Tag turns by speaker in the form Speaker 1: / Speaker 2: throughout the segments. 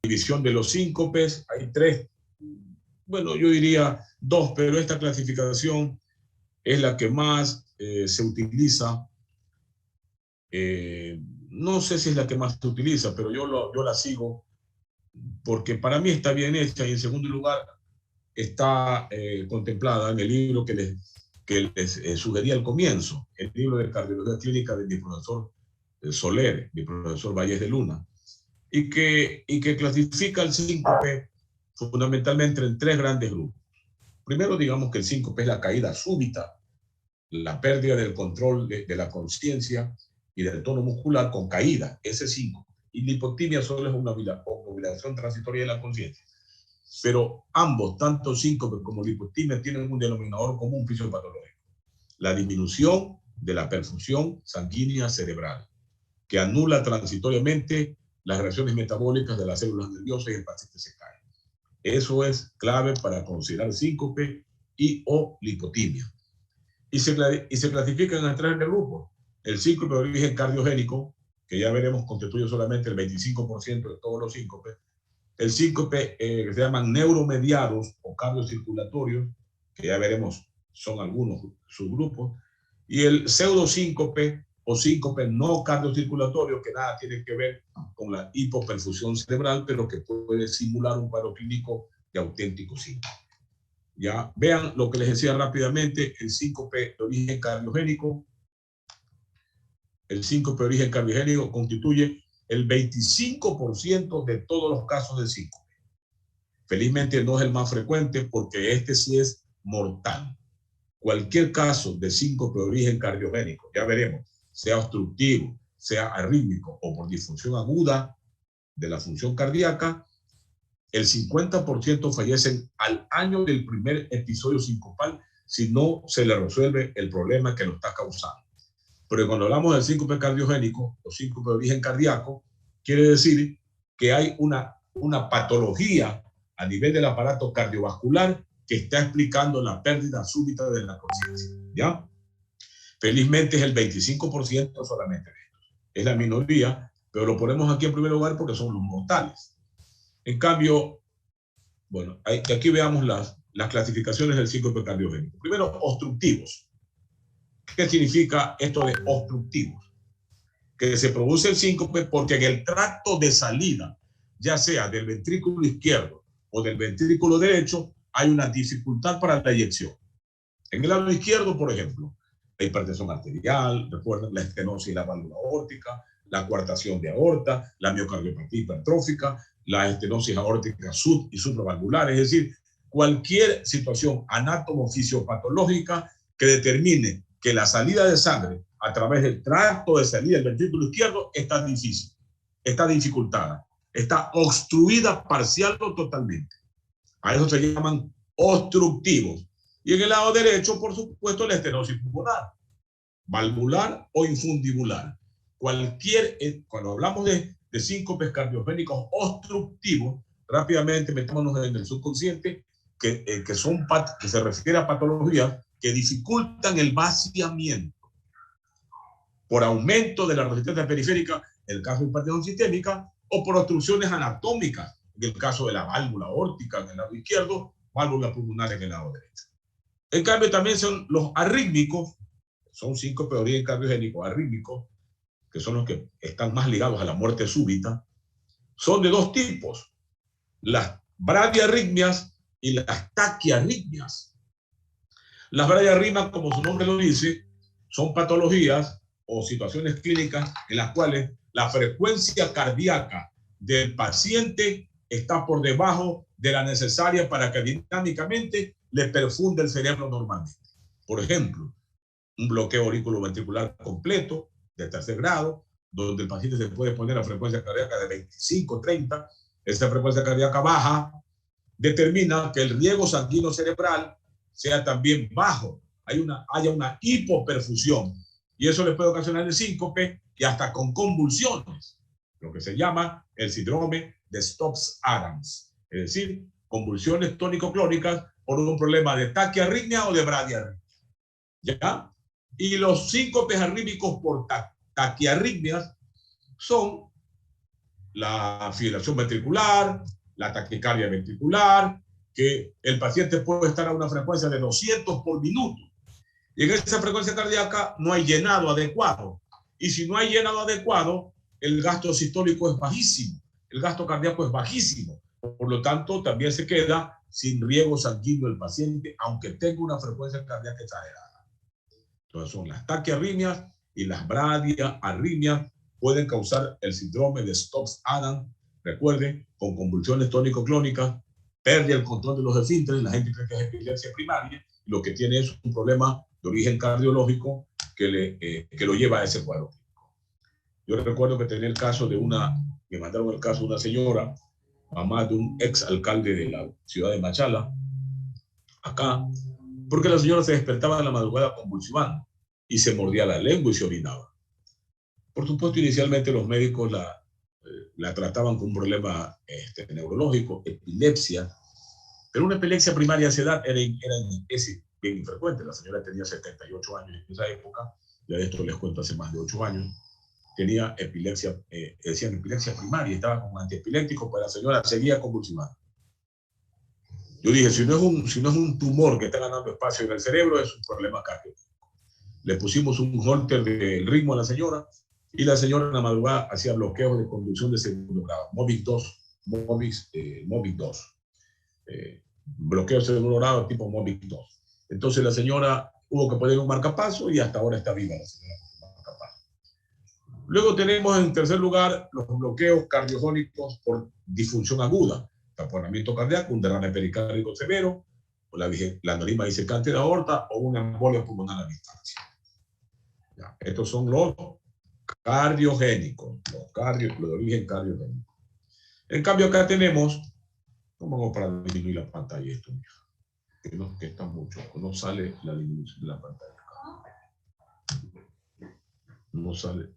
Speaker 1: división de los síncopes. Hay tres, bueno, yo diría dos, pero esta clasificación es la que más se utiliza. No sé si es la que más se utiliza, pero yo la sigo porque para mí está bien hecha, y en segundo lugar está contemplada en el libro que les sugería al comienzo, el libro de cardiología clínica de mi profesor Soler, mi profesor Valles de Luna, y que clasifica el síncope fundamentalmente en tres grandes grupos. Primero, digamos que el síncope es la caída súbita, la pérdida del control de la conciencia y del tono muscular con caída, ese síncope. Y la hipotimia solo es una obnubilación transitoria de la conciencia. Pero ambos, tanto síncope como la hipotimia, tienen un denominador común fisiopatológico: la disminución de la perfusión sanguínea cerebral, que anula transitoriamente las reacciones metabólicas de las células nerviosas y el paciente se cae. Eso es clave para considerar síncope y o hipotimia. Y se clasifican en tres grupos. El síncope de origen cardiogénico, que ya veremos constituye solamente el 25% de todos los síncopes. El síncope que se llaman neuromediados o cardiocirculatorios, que ya veremos son algunos subgrupos. Y el pseudosíncope o síncope no cardiocirculatorio, que nada tiene que ver con la hipoperfusión cerebral, pero que puede simular un cuadro clínico de auténtico síncope. Ya vean lo que les decía rápidamente: el síncope de origen cardiogénico. El síncope de origen cardiogénico constituye el 25% de todos los casos de síncope. Felizmente no es el más frecuente, porque este sí es mortal. Cualquier caso de síncope de origen cardiogénico, ya veremos, sea obstructivo, sea arrítmico o por disfunción aguda de la función cardíaca, el 50% fallecen al año del primer episodio sincopal si no se le resuelve el problema que lo está causando. Pero cuando hablamos del síncope cardiogénico o síncope de origen cardíaco, quiere decir que hay una patología a nivel del aparato cardiovascular que está explicando la pérdida súbita de la conciencia, ¿ya? Felizmente es el 25% solamente de estos. Es la minoría, pero lo ponemos aquí en primer lugar porque son los mortales. En cambio, bueno, aquí veamos las clasificaciones del síncope cardiogénico. Primero, obstructivos. ¿Qué significa esto de obstructivos? Que se produce el síncope porque en el tracto de salida, ya sea del ventrículo izquierdo o del ventrículo derecho, hay una dificultad para la eyección. En el lado izquierdo, por ejemplo, la hipertensión arterial, recuerden, la estenosis y la válvula aórtica, la coartación de aorta, la miocardiopatía hipertrófica, la estenosis aórtica sub y supravalvular, es decir, cualquier situación anátomo-fisiopatológica que determine que la salida de sangre a través del tracto de salida del ventrículo izquierdo está difícil, está dificultada, está obstruida parcial o totalmente. A eso se llaman obstructivos. Y en el lado derecho, por supuesto, la estenosis pulmonar, valvular o infundibular. Cuando hablamos de síncopes cardiogénicos obstructivos, rápidamente metámonos en el subconsciente, que se refiere a patologías que dificultan el vaciamiento por aumento de la resistencia periférica, en el caso de hipertensión sistémica, o por obstrucciones anatómicas, en el caso de la válvula aórtica en el lado izquierdo, válvula pulmonar en el lado derecho. En cambio, también son los arrítmicos, son síncope de origen cardiogénico arrítmicos, que son los que están más ligados a la muerte súbita. Son de dos tipos: las bradiarritmias y las taquiarritmias. Las bradiarritmias, como su nombre lo dice, son patologías o situaciones clínicas en las cuales la frecuencia cardíaca del paciente está por debajo de la necesaria para que dinámicamente le perfunda el cerebro normalmente. Por ejemplo, un bloqueo auriculoventricular completo de tercer grado, donde el paciente se puede poner a frecuencia cardíaca de 25, 30, esa frecuencia cardíaca baja determina que el riego sanguíneo cerebral sea también bajo, haya una hipoperfusión, y eso le puede ocasionar el síncope y hasta con convulsiones, lo que se llama el síndrome de Stokes-Adams, es decir, convulsiones tónico-clónicas por un problema de taquiarritmia o de bradiarritmia. ¿Ya? Y los síncopes arrítmicos por taquiarritmias son la fibrilación ventricular, la taquicardia ventricular, que el paciente puede estar a una frecuencia de 200 por minuto. Y en esa frecuencia cardíaca no hay llenado adecuado. Y si no hay llenado adecuado, el gasto sistólico es bajísimo, el gasto cardíaco es bajísimo. Por lo tanto, también se queda sin riego sanguíneo el paciente, aunque tenga una frecuencia cardíaca exagerada. Entonces son las taquiarritmias y las bradiarritmias pueden causar el síndrome de Stokes-Adams, recuerden, con convulsiones tónico-clónicas, pérdida del control de los esfínteres, la gente cree que es epilepsia primaria, y lo que tiene es un problema de origen cardiológico que lo lleva a ese cuadro. Yo recuerdo que tenía el caso de me mandaron el caso de una señora, mamá de un ex alcalde de la ciudad de Machala, acá, porque la señora se despertaba en la madrugada convulsionando y se mordía la lengua y se orinaba. Por supuesto, inicialmente los médicos la trataban con un problema neurológico, epilepsia, pero una epilepsia primaria a esa edad es bien infrecuente. La señora tenía 78 años en esa época, ya de esto les cuento hace más de 8 años, tenía epilepsia, decían epilepsia primaria, estaba con antiepiléptico, pues la señora seguía convulsionando. Yo dije, si no es un tumor que está ganando espacio en el cerebro, es un problema cardíaco. Le pusimos un holter del ritmo a la señora, y la señora en la madrugada hacía bloqueos de conducción de segundo grado, MOVIC 2, bloqueo de segundo grado tipo MOVIC 2. Entonces la señora hubo que poner un marcapaso y hasta ahora está viva la señora con un marcapaso. Luego tenemos en tercer lugar los bloqueos cardiogénicos por disfunción aguda, taponamiento cardíaco, un derrame pericárdico severo, o la aneurisma disecante de aorta o una embolia pulmonar a distancia. Ya, estos son los cardiogénicos, los de origen cardiogénico. En cambio acá tenemos, ¿cómo hago para disminuir la pantalla esto? Que está mucho, no sale la disminución de la pantalla. No sale.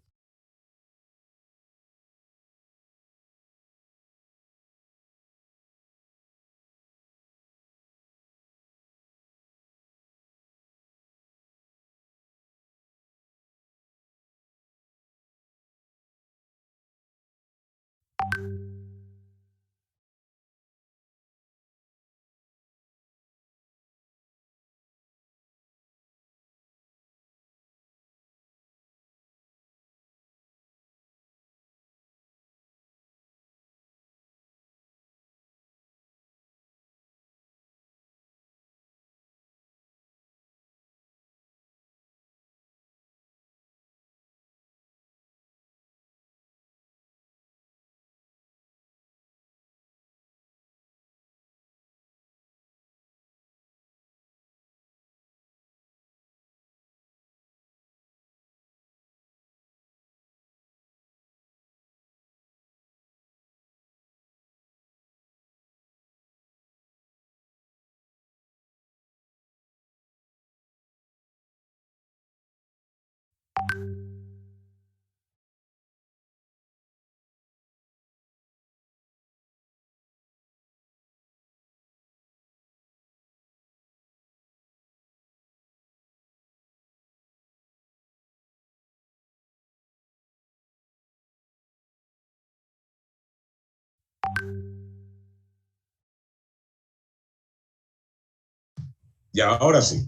Speaker 1: Ya, ahora sí.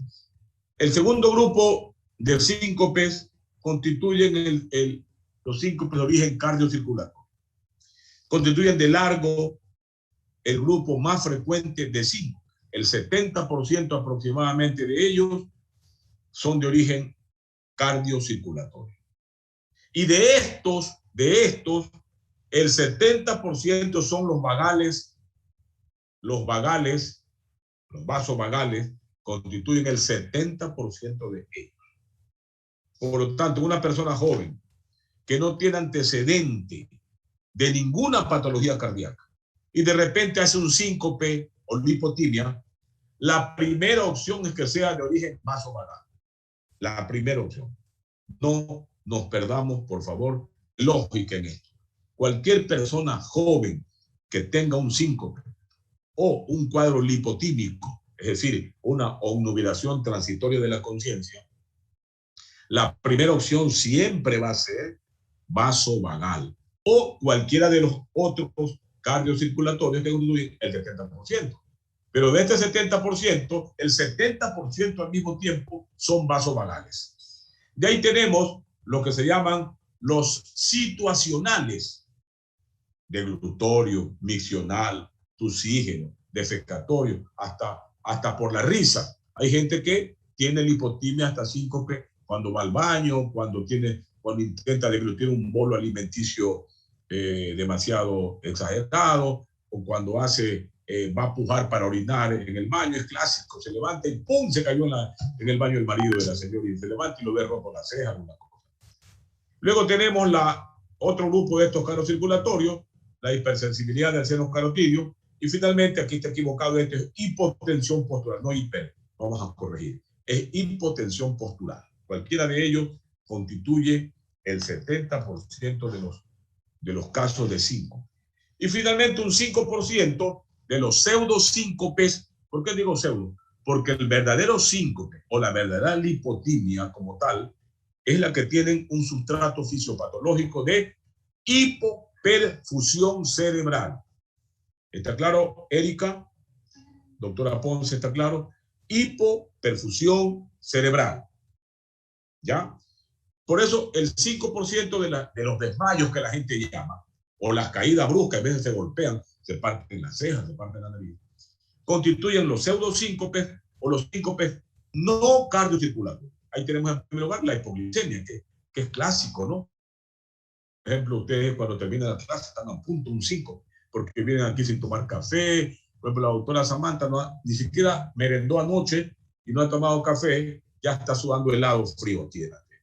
Speaker 1: El segundo grupo de síncopes constituyen los síncopes de origen cardiocirculatorio. Constituyen de largo el grupo más frecuente de síncope. El 70% aproximadamente de ellos son de origen cardiocirculatorio. Y de estos, el 70% son los vasos vagales, constituyen el 70% de ellos. Por lo tanto, una persona joven que no tiene antecedente de ninguna patología cardíaca y de repente hace un síncope o lipotimia, la primera opción es que sea de origen vasovagal. La primera opción. No nos perdamos, por favor, lógica en esto. Cualquier persona joven que tenga un síncope o un cuadro lipotímico, es decir, una obnubilación transitoria de la conciencia, la primera opción siempre va a ser vasovagal. o cualquiera de los otros cardiocirculatorios que constituyen el 70%. Pero de este 70%, el 70% al mismo tiempo son vasovagales. De ahí tenemos lo que se llaman los situacionales: deglutorio, miccional, tusígeno, defecatorio, hasta por la risa. Hay gente que tiene lipotimia hasta síncope cuando va al baño, cuando intenta deglutir un bolo alimenticio demasiado exagerado, o cuando va a pujar para orinar en el baño. Es clásico, se levanta y ¡pum! Se cayó en el baño el marido de la señora, y se levanta y lo ve rojo la ceja, alguna cosa. Luego tenemos otro grupo de estos cardiocirculatorios, la hipersensibilidad del seno carotidio, y finalmente, aquí está equivocado, este es hipotensión postural, no hiper, vamos a corregir, es hipotensión postural. Cualquiera de ellos constituye el 70% de los casos de síncope. Y finalmente un 5% de los pseudosíncopes. ¿Por qué digo pseudo? Porque el verdadero síncope o la verdadera lipotimia como tal es la que tienen un sustrato fisiopatológico de hipoperfusión cerebral. ¿Está claro, Erika? Doctora Ponce, ¿está claro? Hipoperfusión cerebral. ¿Ya? Por eso el 5% de los desmayos que la gente llama, o las caídas bruscas, a veces se golpean, se parten las cejas, se parten la nariz, constituyen los pseudosíncopes o los síncopes no cardiocirculatorios. Ahí tenemos en primer lugar la hipoglicemia, que es clásico, ¿no? Por ejemplo, ustedes cuando terminan la clase están a punto un 5, porque vienen aquí sin tomar café. Por ejemplo, la doctora Samantha ni siquiera merendó anoche y no ha tomado café, ya está sudando helado frío aquí delante.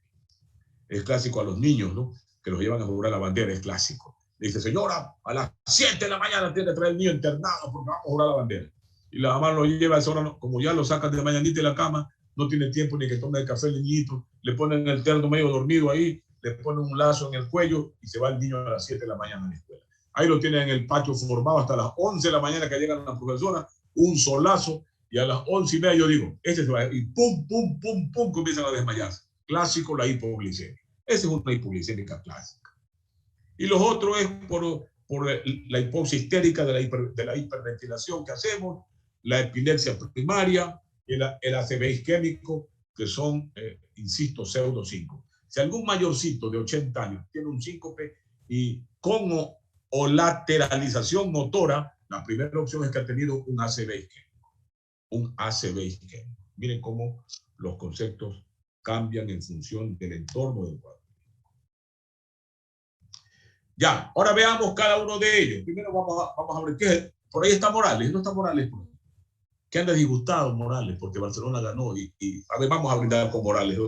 Speaker 1: Es clásico a los niños, ¿no? Que los llevan a jurar la bandera, es clásico. Le dice, señora, a las 7 de la mañana tiene que traer el niño internado porque vamos a jurar la bandera. Y la mamá lo lleva a esa hora, como ya lo sacan de mañanita de la cama, no tiene tiempo ni que tome el café el niñito, le ponen el terno medio dormido ahí, le ponen un lazo en el cuello y se va el niño a las 7 de la mañana a la escuela. Ahí lo tienen en el patio formado hasta las 11 de la mañana que llegan las profesoras, un solazo, y a las 11:30 yo digo, este se va, y pum, pum, pum, pum, comienzan a desmayarse. Clásico, la hipoglicemia. Esa es una hipoglicémica clásica. Y los otros es por la hipoxia histérica de la hiperventilación que hacemos, la epilepsia primaria, el ACV isquémico, que son, insisto, pseudosíncopes. Si algún mayorcito de 80 años tiene un síncope y con o lateralización motora, la primera opción es que ha tenido un ACV isquémico. Un ACV isquémico. Miren cómo los conceptos cambian en función del entorno del cuadro. Ya, ahora veamos cada uno de ellos. Primero vamos a ver qué. Por ahí está Morales, no está Morales. ¿Qué anda disgustado Morales? Porque Barcelona ganó a ver, vamos a brindar con Morales.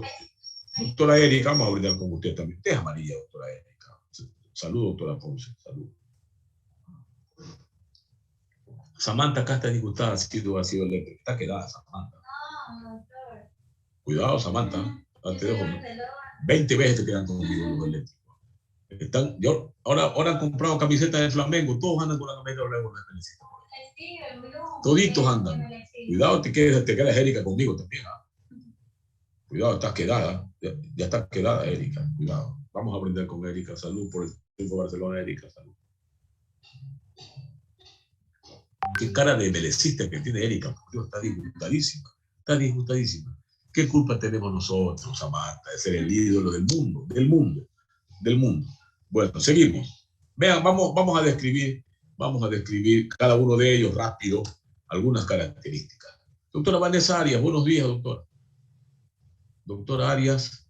Speaker 1: Doctora Erika, vamos a brindar con usted también. Usted es amarilla, doctora Erika. Salud, doctora Ponce. Salud. Samantha acá está disgustada, ha sido eléctrica. Está quedada, Samantha. No, doctor. Cuidado, Samantha. Te dejo. 20 veces te quedan conmigo los eléctricos. Ahora han comprado camisetas de Flamengo, todos andan con la camiseta de Flamengo. Toditos andan. Cuidado, te quedas Erika conmigo también. ¿eh? Cuidado, estás quedada. Ya estás quedada, Erika. Cuidado. Vamos a brindar con Erika. Salud por el tiempo Barcelona, Erika. Salud. Qué cara de melecista que tiene Erika. Dios, está disgustadísima. Está disgustadísima. ¿Qué culpa tenemos nosotros, Samantha, de ser el ídolo del mundo? Del mundo. Bueno, seguimos. Vean, vamos a describir cada uno de ellos rápido, algunas características. Doctora Vanessa Arias, buenos días, doctora. Doctora Arias.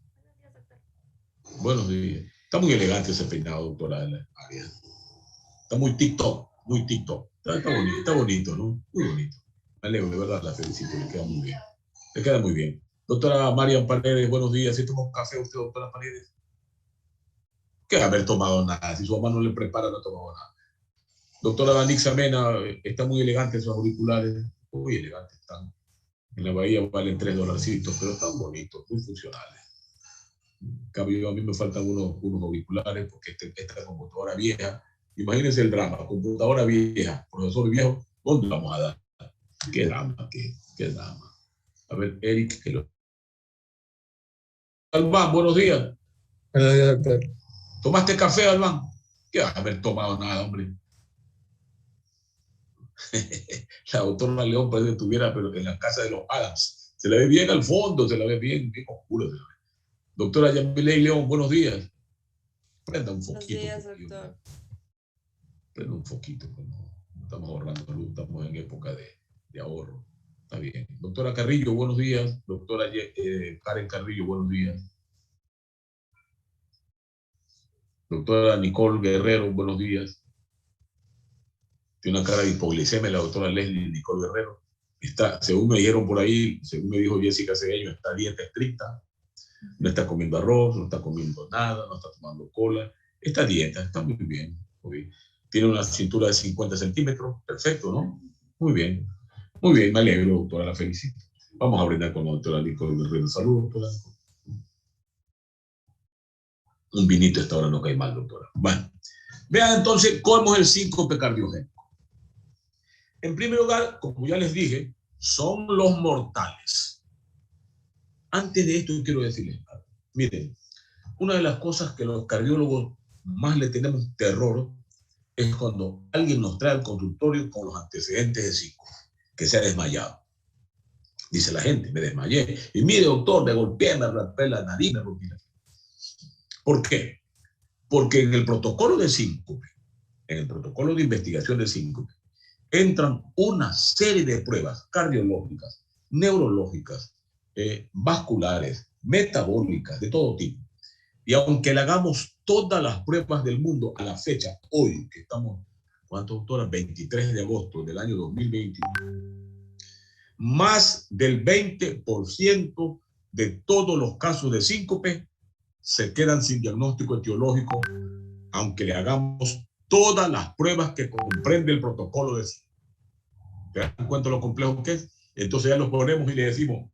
Speaker 1: Buenos días. Está muy elegante ese peinado, doctora Arias. Está muy TikTok. Está bonito, ¿no? Muy bonito. Me alegro, de verdad, la felicito, le queda muy bien. Le queda muy bien. Doctora Marian Paredes, buenos días. ¿Sí tomó café usted, doctora Paredes? ¿Qué haber tomado nada? Si su mamá no le prepara, no ha tomado nada. Doctora Danixa Mena, está muy elegante sus auriculares. Muy elegantes están. En la Bahía valen $3, pero están bonitos, muy funcionales. En cambio, a mí me faltan unos auriculares porque esta computadora vieja. Imagínense el drama, computadora vieja, profesor viejo, ¿dónde vamos a dar? ¿Qué drama? ¿Qué drama? A ver, Eric, que lo... Albán, buenos días.
Speaker 2: Buenos días, doctor.
Speaker 1: ¿Tomaste café, Albán? ¿Qué va a haber tomado nada, hombre? La doctora León parece que estuviera pero en la casa de los Adams. Se la ve bien al fondo, se la ve bien, bien oscuro. Doctora Yamilei León, buenos días. Prenda un foquito.
Speaker 2: Buenos días, doctor.
Speaker 1: Prenda un foquito. No estamos ahorrando luz, estamos en época de ahorro. Está bien. Doctora Carrillo, buenos días. Doctora Karen Carrillo, buenos días. Doctora Nicole Guerrero, buenos días. Tiene una cara de hipoglicemia la doctora Leslie Nicole Guerrero. Está, según me dijeron por ahí, según me dijo Jessica Cedeño, está dieta estricta. No está comiendo arroz, no está comiendo nada, no está tomando cola. Esta dieta está muy bien. Tiene una cintura de 50 centímetros. Perfecto, ¿no? Muy bien. Muy bien, me alegro, doctora, la felicito. Vamos a brindar con la doctora Nicole Guerrero. Salud, doctora. Un vinito a esta hora no cae mal, doctora. Bueno, vean entonces cómo es el síncope cardiogénico. En primer lugar, como ya les dije, son los mortales. Antes de esto, yo quiero decirles algo. Miren, una de las cosas que los cardiólogos más le tenemos terror es cuando alguien nos trae al consultorio con los antecedentes de síncope, que se ha desmayado. Dice la gente, me desmayé. Y mire, doctor, me golpeé, me raspé la nariz, me rompí la nariz. ¿Por qué? Porque en el protocolo de síncope, en el protocolo de investigación de síncope, entran una serie de pruebas cardiológicas, neurológicas, vasculares, metabólicas, de todo tipo. Y aunque le hagamos todas las pruebas del mundo a la fecha, hoy, que estamos, ¿cuánto, doctora? 23 de agosto del año 2021, más del 20% de todos los casos de síncope se quedan sin diagnóstico etiológico, aunque le hagamos todas las pruebas que comprende el protocolo de síncope. ¿Te dan cuenta de lo complejo que es? Entonces ya lo ponemos y le decimos,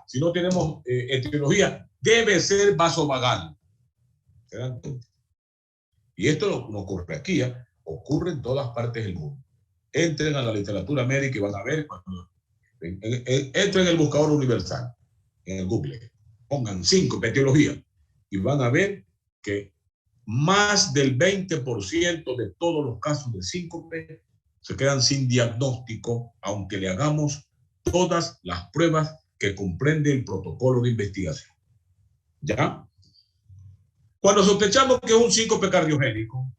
Speaker 1: si no tenemos etiología, debe ser vasovagal. ¿Se dan cuenta? Y esto no ocurre aquí, ocurre en todas partes del mundo. Entren a la literatura médica y van a ver, cuando entren en el buscador universal, en el Google, pongan síncope, etiología, y van a ver que más del 20% de todos los casos de síncope se quedan sin diagnóstico, aunque le hagamos todas las pruebas que comprende el protocolo de investigación. ¿Ya? Cuando sospechamos que es un síncope cardiogénico,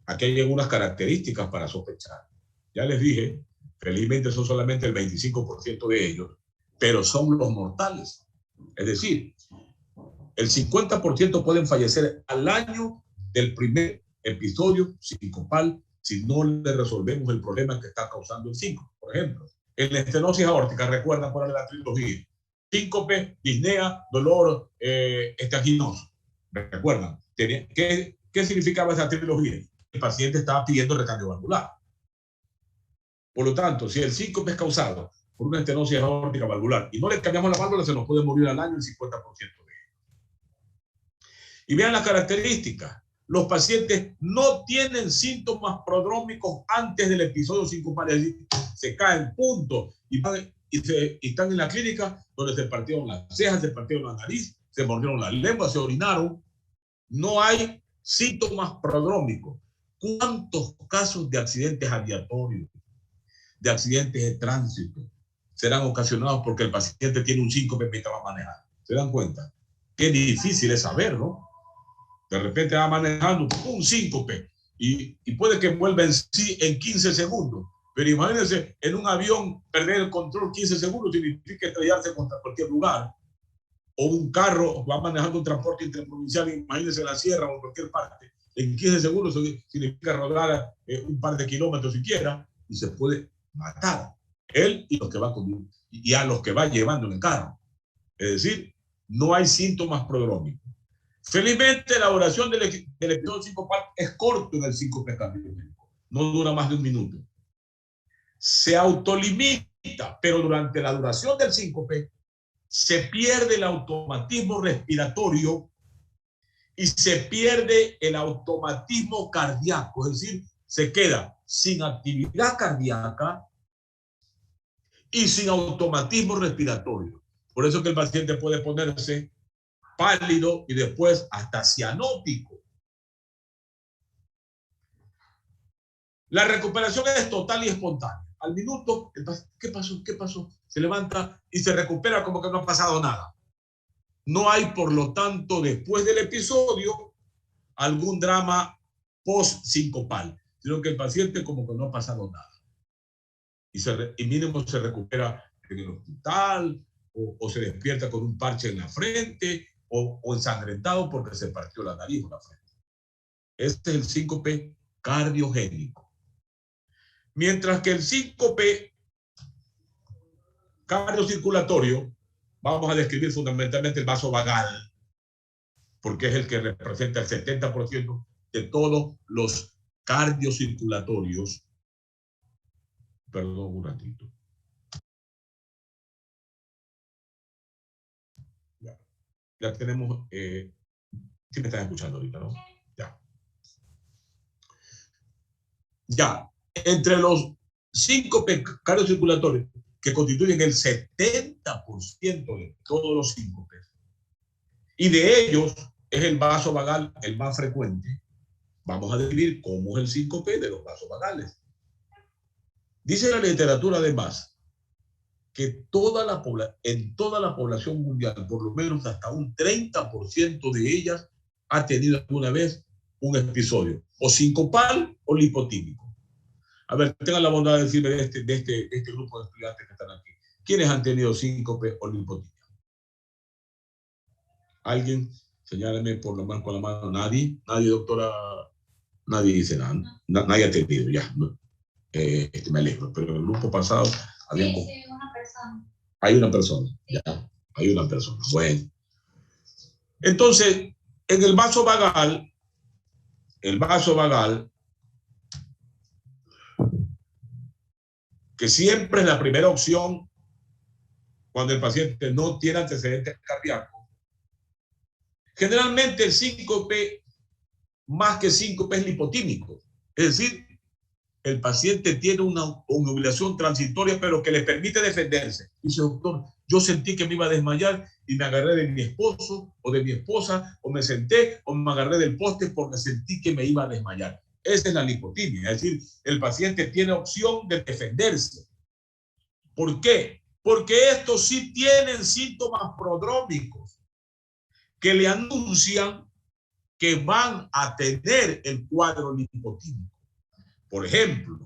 Speaker 1: aquí hay algunas características para sospechar. Ya les dije, felizmente son solamente el 25% de ellos, pero son los mortales. Es decir, el 50% pueden fallecer al año del primer episodio sincopal si no le resolvemos el problema que está causando el síncope. Por ejemplo, en la estenosis aórtica, recuerdan cuál es la trilogía: síncope, disnea, dolor estaginoso. ¿Recuerdan? ¿Qué significaba esa trilogía? El paciente estaba pidiendo recambio valvular. Por lo tanto, si el síncope es causado por una estenosis aórtica valvular y no le cambiamos la válvula, se nos puede morir al año el 50% de ellos. Y vean las características. Los pacientes no tienen síntomas prodrómicos antes del episodio sincopal, es decir, se caen, punto, y están en la clínica donde se partieron las cejas, se partieron la nariz, se mordieron la lengua, se orinaron. No hay síntomas prodrómicos. ¿Cuántos casos de accidentes aviatorios, de accidentes de tránsito serán ocasionados porque el paciente tiene un síncope mientras va a manejar? ¿Se dan cuenta? Qué difícil es saber, ¿no? De repente va manejando un síncope y puede que vuelva en sí en 15 segundos. Pero imagínense, en un avión perder el control 15 segundos significa estrellarse contra cualquier lugar. O un carro va manejando un transporte interprovincial, imagínense en la sierra o en cualquier parte. En 15 segundos significa rodar un par de kilómetros siquiera y se puede matar él y los que va conduciendo y a los que va llevando en el carro. Es decir, no hay síntomas prodrómicos. Felizmente, la duración del episodio sincopal es corto en el síncope cardiogénico. No dura más de un minuto. Se autolimita, pero durante la duración del síncope se pierde el automatismo respiratorio y se pierde el automatismo cardíaco. Es decir, se queda sin actividad cardíaca y sin automatismo respiratorio. Por eso que el paciente puede ponerse pálido y después hasta cianótico. La recuperación es total y espontánea. Al minuto, ¿qué pasó? ¿Qué pasó? Se levanta y se recupera como que no ha pasado nada. No hay, por lo tanto, después del episodio, algún drama post-sincopal, sino que el paciente como que no ha pasado nada. Y mínimo se recupera en el hospital, o se despierta con un parche en la frente, o ensangrentado porque se partió la nariz o la frente. Este es el síncope cardiogénico. Mientras que el síncope cardiocirculatorio, vamos a describir fundamentalmente el vaso vagal, porque es el que representa el 70% de todos los cardiocirculatorios. Perdón un ratito. Ya tenemos, ¿sí me están escuchando ahorita, no? Ya, entre los síncopes cardiocirculatorios, que constituyen el 70% de todos los síncopes, y de ellos es el vaso vagal el más frecuente, vamos a describir cómo es el síncope de los vasos vagales. Dice la literatura además que en toda la población mundial, por lo menos hasta un 30% de ellas ha tenido alguna vez un episodio, o sincopal o lipotímico. A ver, tengan la bondad de decirme de este grupo de estudiantes que están aquí. ¿Quiénes han tenido síncope o lipotimia? ¿Alguien? Señálame por lo menos con la mano. ¿Nadie? ¿Nadie, doctora? Nadie dice nada. Nadie ha tenido, ya. Me alegro. Pero en el grupo pasado había... Sí, una persona. Hay una persona, sí. Ya. Hay una persona. Bueno. Entonces, en el vaso vagal, que siempre es la primera opción cuando el paciente no tiene antecedentes cardíacos. Generalmente el síncope, más que síncope, es lipotímico. Es decir, el paciente tiene una ovulación transitoria, pero que le permite defenderse. Dice, doctor, yo sentí que me iba a desmayar y me agarré de mi esposo o de mi esposa, o me senté o me agarré del poste porque sentí que me iba a desmayar. Esa es la lipotimia. Es decir, el paciente tiene opción de defenderse. ¿Por qué? Porque estos sí tienen síntomas prodrómicos que le anuncian que van a tener el cuadro lipotímico. Por ejemplo,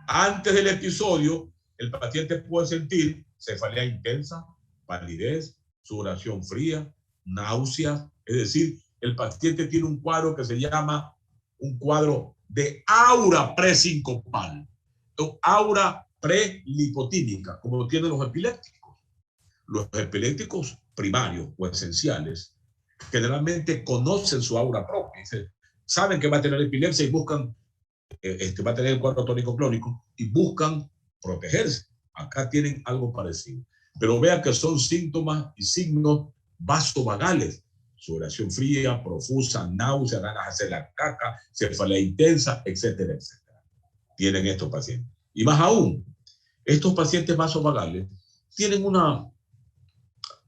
Speaker 1: antes del episodio, el paciente puede sentir cefalea intensa, palidez, sudoración fría, náuseas. Es decir, el paciente tiene un cuadro que se llama un cuadro de aura presincopal, o aura prelipotímica, como lo tienen los epilépticos. Los epilépticos primarios o esenciales generalmente conocen su aura propia, saben que va a tener epilepsia y buscan, va a tener el cuadro tónico clónico y buscan protegerse. Acá tienen algo parecido. Pero vean que son síntomas y signos vasovagales: sudoración fría, profusa, náusea, ganas de hacer la caca, cefalea intensa, etcétera, etcétera. Tienen estos pacientes. Y más aún, estos pacientes vasovagales tienen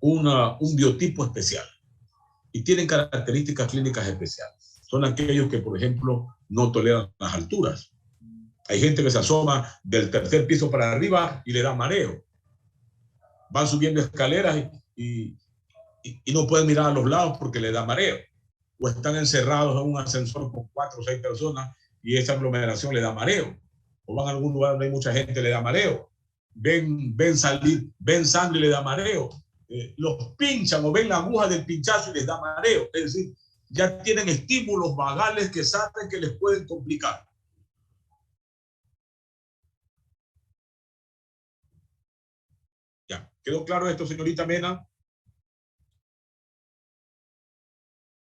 Speaker 1: un biotipo especial y tienen características clínicas especiales. Son aquellos que, por ejemplo, no toleran las alturas. Hay gente que se asoma del tercer piso para arriba y le da mareo. Van subiendo escaleras y no pueden mirar a los lados porque le da mareo. O están encerrados en un ascensor con 4 o 6 personas y esa aglomeración le da mareo. O van a algún lugar donde hay mucha gente, le da mareo. Ven sangre y le da mareo. Los pinchan o ven la aguja del pinchazo y les da mareo. Es decir, ya tienen estímulos vagales que saben que les pueden complicar. Ya, ¿quedó claro esto, señorita Mena?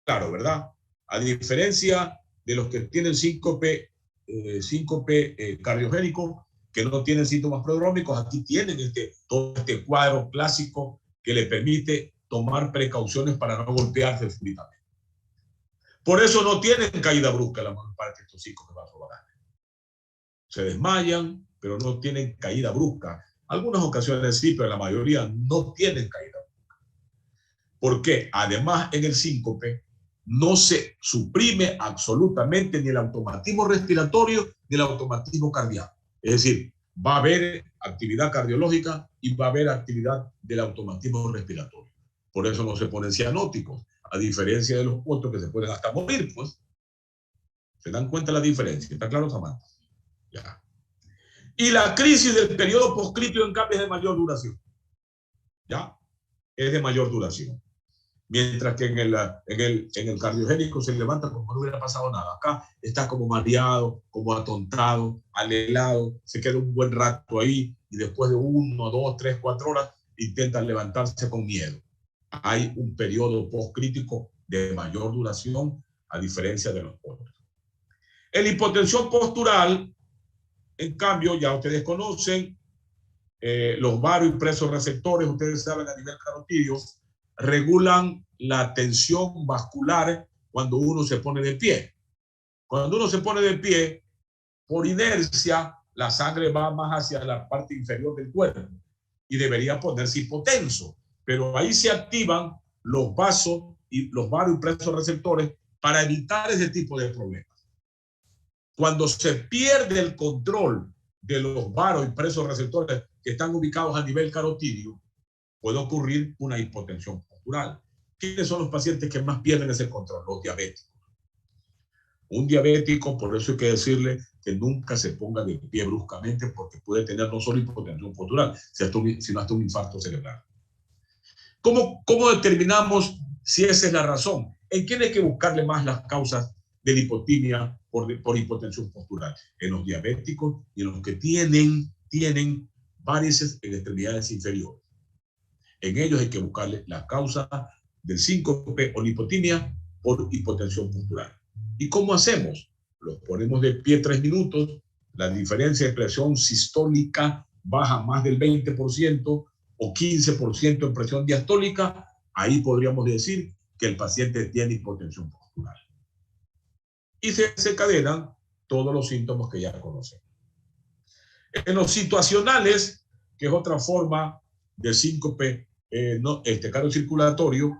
Speaker 1: Claro, ¿verdad? A diferencia de los que tienen síncope cardiogénico, que no tienen síntomas prodrómicos, aquí tienen todo este cuadro clásico que le permite tomar precauciones para no golpearse súbitamente. Por eso no tienen caída brusca la mayor parte de estos síncopes vasovagales. Se desmayan, pero no tienen caída brusca. Algunas ocasiones sí, pero la mayoría no tienen caída brusca. ¿Por qué? Además, en el síncope no se suprime absolutamente ni el automatismo respiratorio ni el automatismo cardíaco. Es decir, va a haber actividad cardiológica y va a haber actividad del automatismo respiratorio. Por eso no se ponen cianóticos, a diferencia de los otros que se pueden hasta morir, pues. ¿Se dan cuenta de la diferencia? ¿Está claro, Samantha? Ya. Y la crisis del periodo poscrítico, en cambio, es de mayor duración. ¿Ya? Es de mayor duración. Mientras que en el cardiogénico se levanta como no hubiera pasado nada. Acá está como mareado, como atontado, anhelado, se queda un buen rato ahí y después de 1, 2, 3, 4 horas intenta levantarse con miedo. Hay un periodo postcrítico de mayor duración a diferencia de los otros. En la hipotensión postural, en cambio, ya ustedes conocen los varoimpresoreceptores, ustedes saben a nivel carotidio, regulan la tensión vascular cuando uno se pone de pie. Cuando uno se pone de pie, por inercia, la sangre va más hacia la parte inferior del cuerpo y debería ponerse hipotenso. Pero ahí se activan los vasos y los varoimpresoreceptores para evitar ese tipo de problemas. Cuando se pierde el control de los varoimpresoreceptores que están ubicados a nivel carotidio, puede ocurrir una hipotensión postural. ¿Quiénes son los pacientes que más pierden ese control? Los diabéticos. Un diabético, por eso hay que decirle que nunca se ponga de pie bruscamente porque puede tener no solo hipotensión postural, sino hasta un infarto cerebral. ¿Cómo determinamos si esa es la razón? ¿En quién hay que buscarle más las causas de la hipotimia por hipotensión postural? En los diabéticos y en los que tienen varices en extremidades inferiores. En ellos hay que buscarle la causa del síncope o hipotimia por hipotensión postural. ¿Y cómo hacemos? Los ponemos de pie 3 minutos, la diferencia de presión sistólica baja más del 20% o 15% en presión diastólica, ahí podríamos decir que el paciente tiene hipotensión postural. Y se desencadenan todos los síntomas que ya conocemos. En los situacionales, que es otra forma de síncope cardiocirculatorio,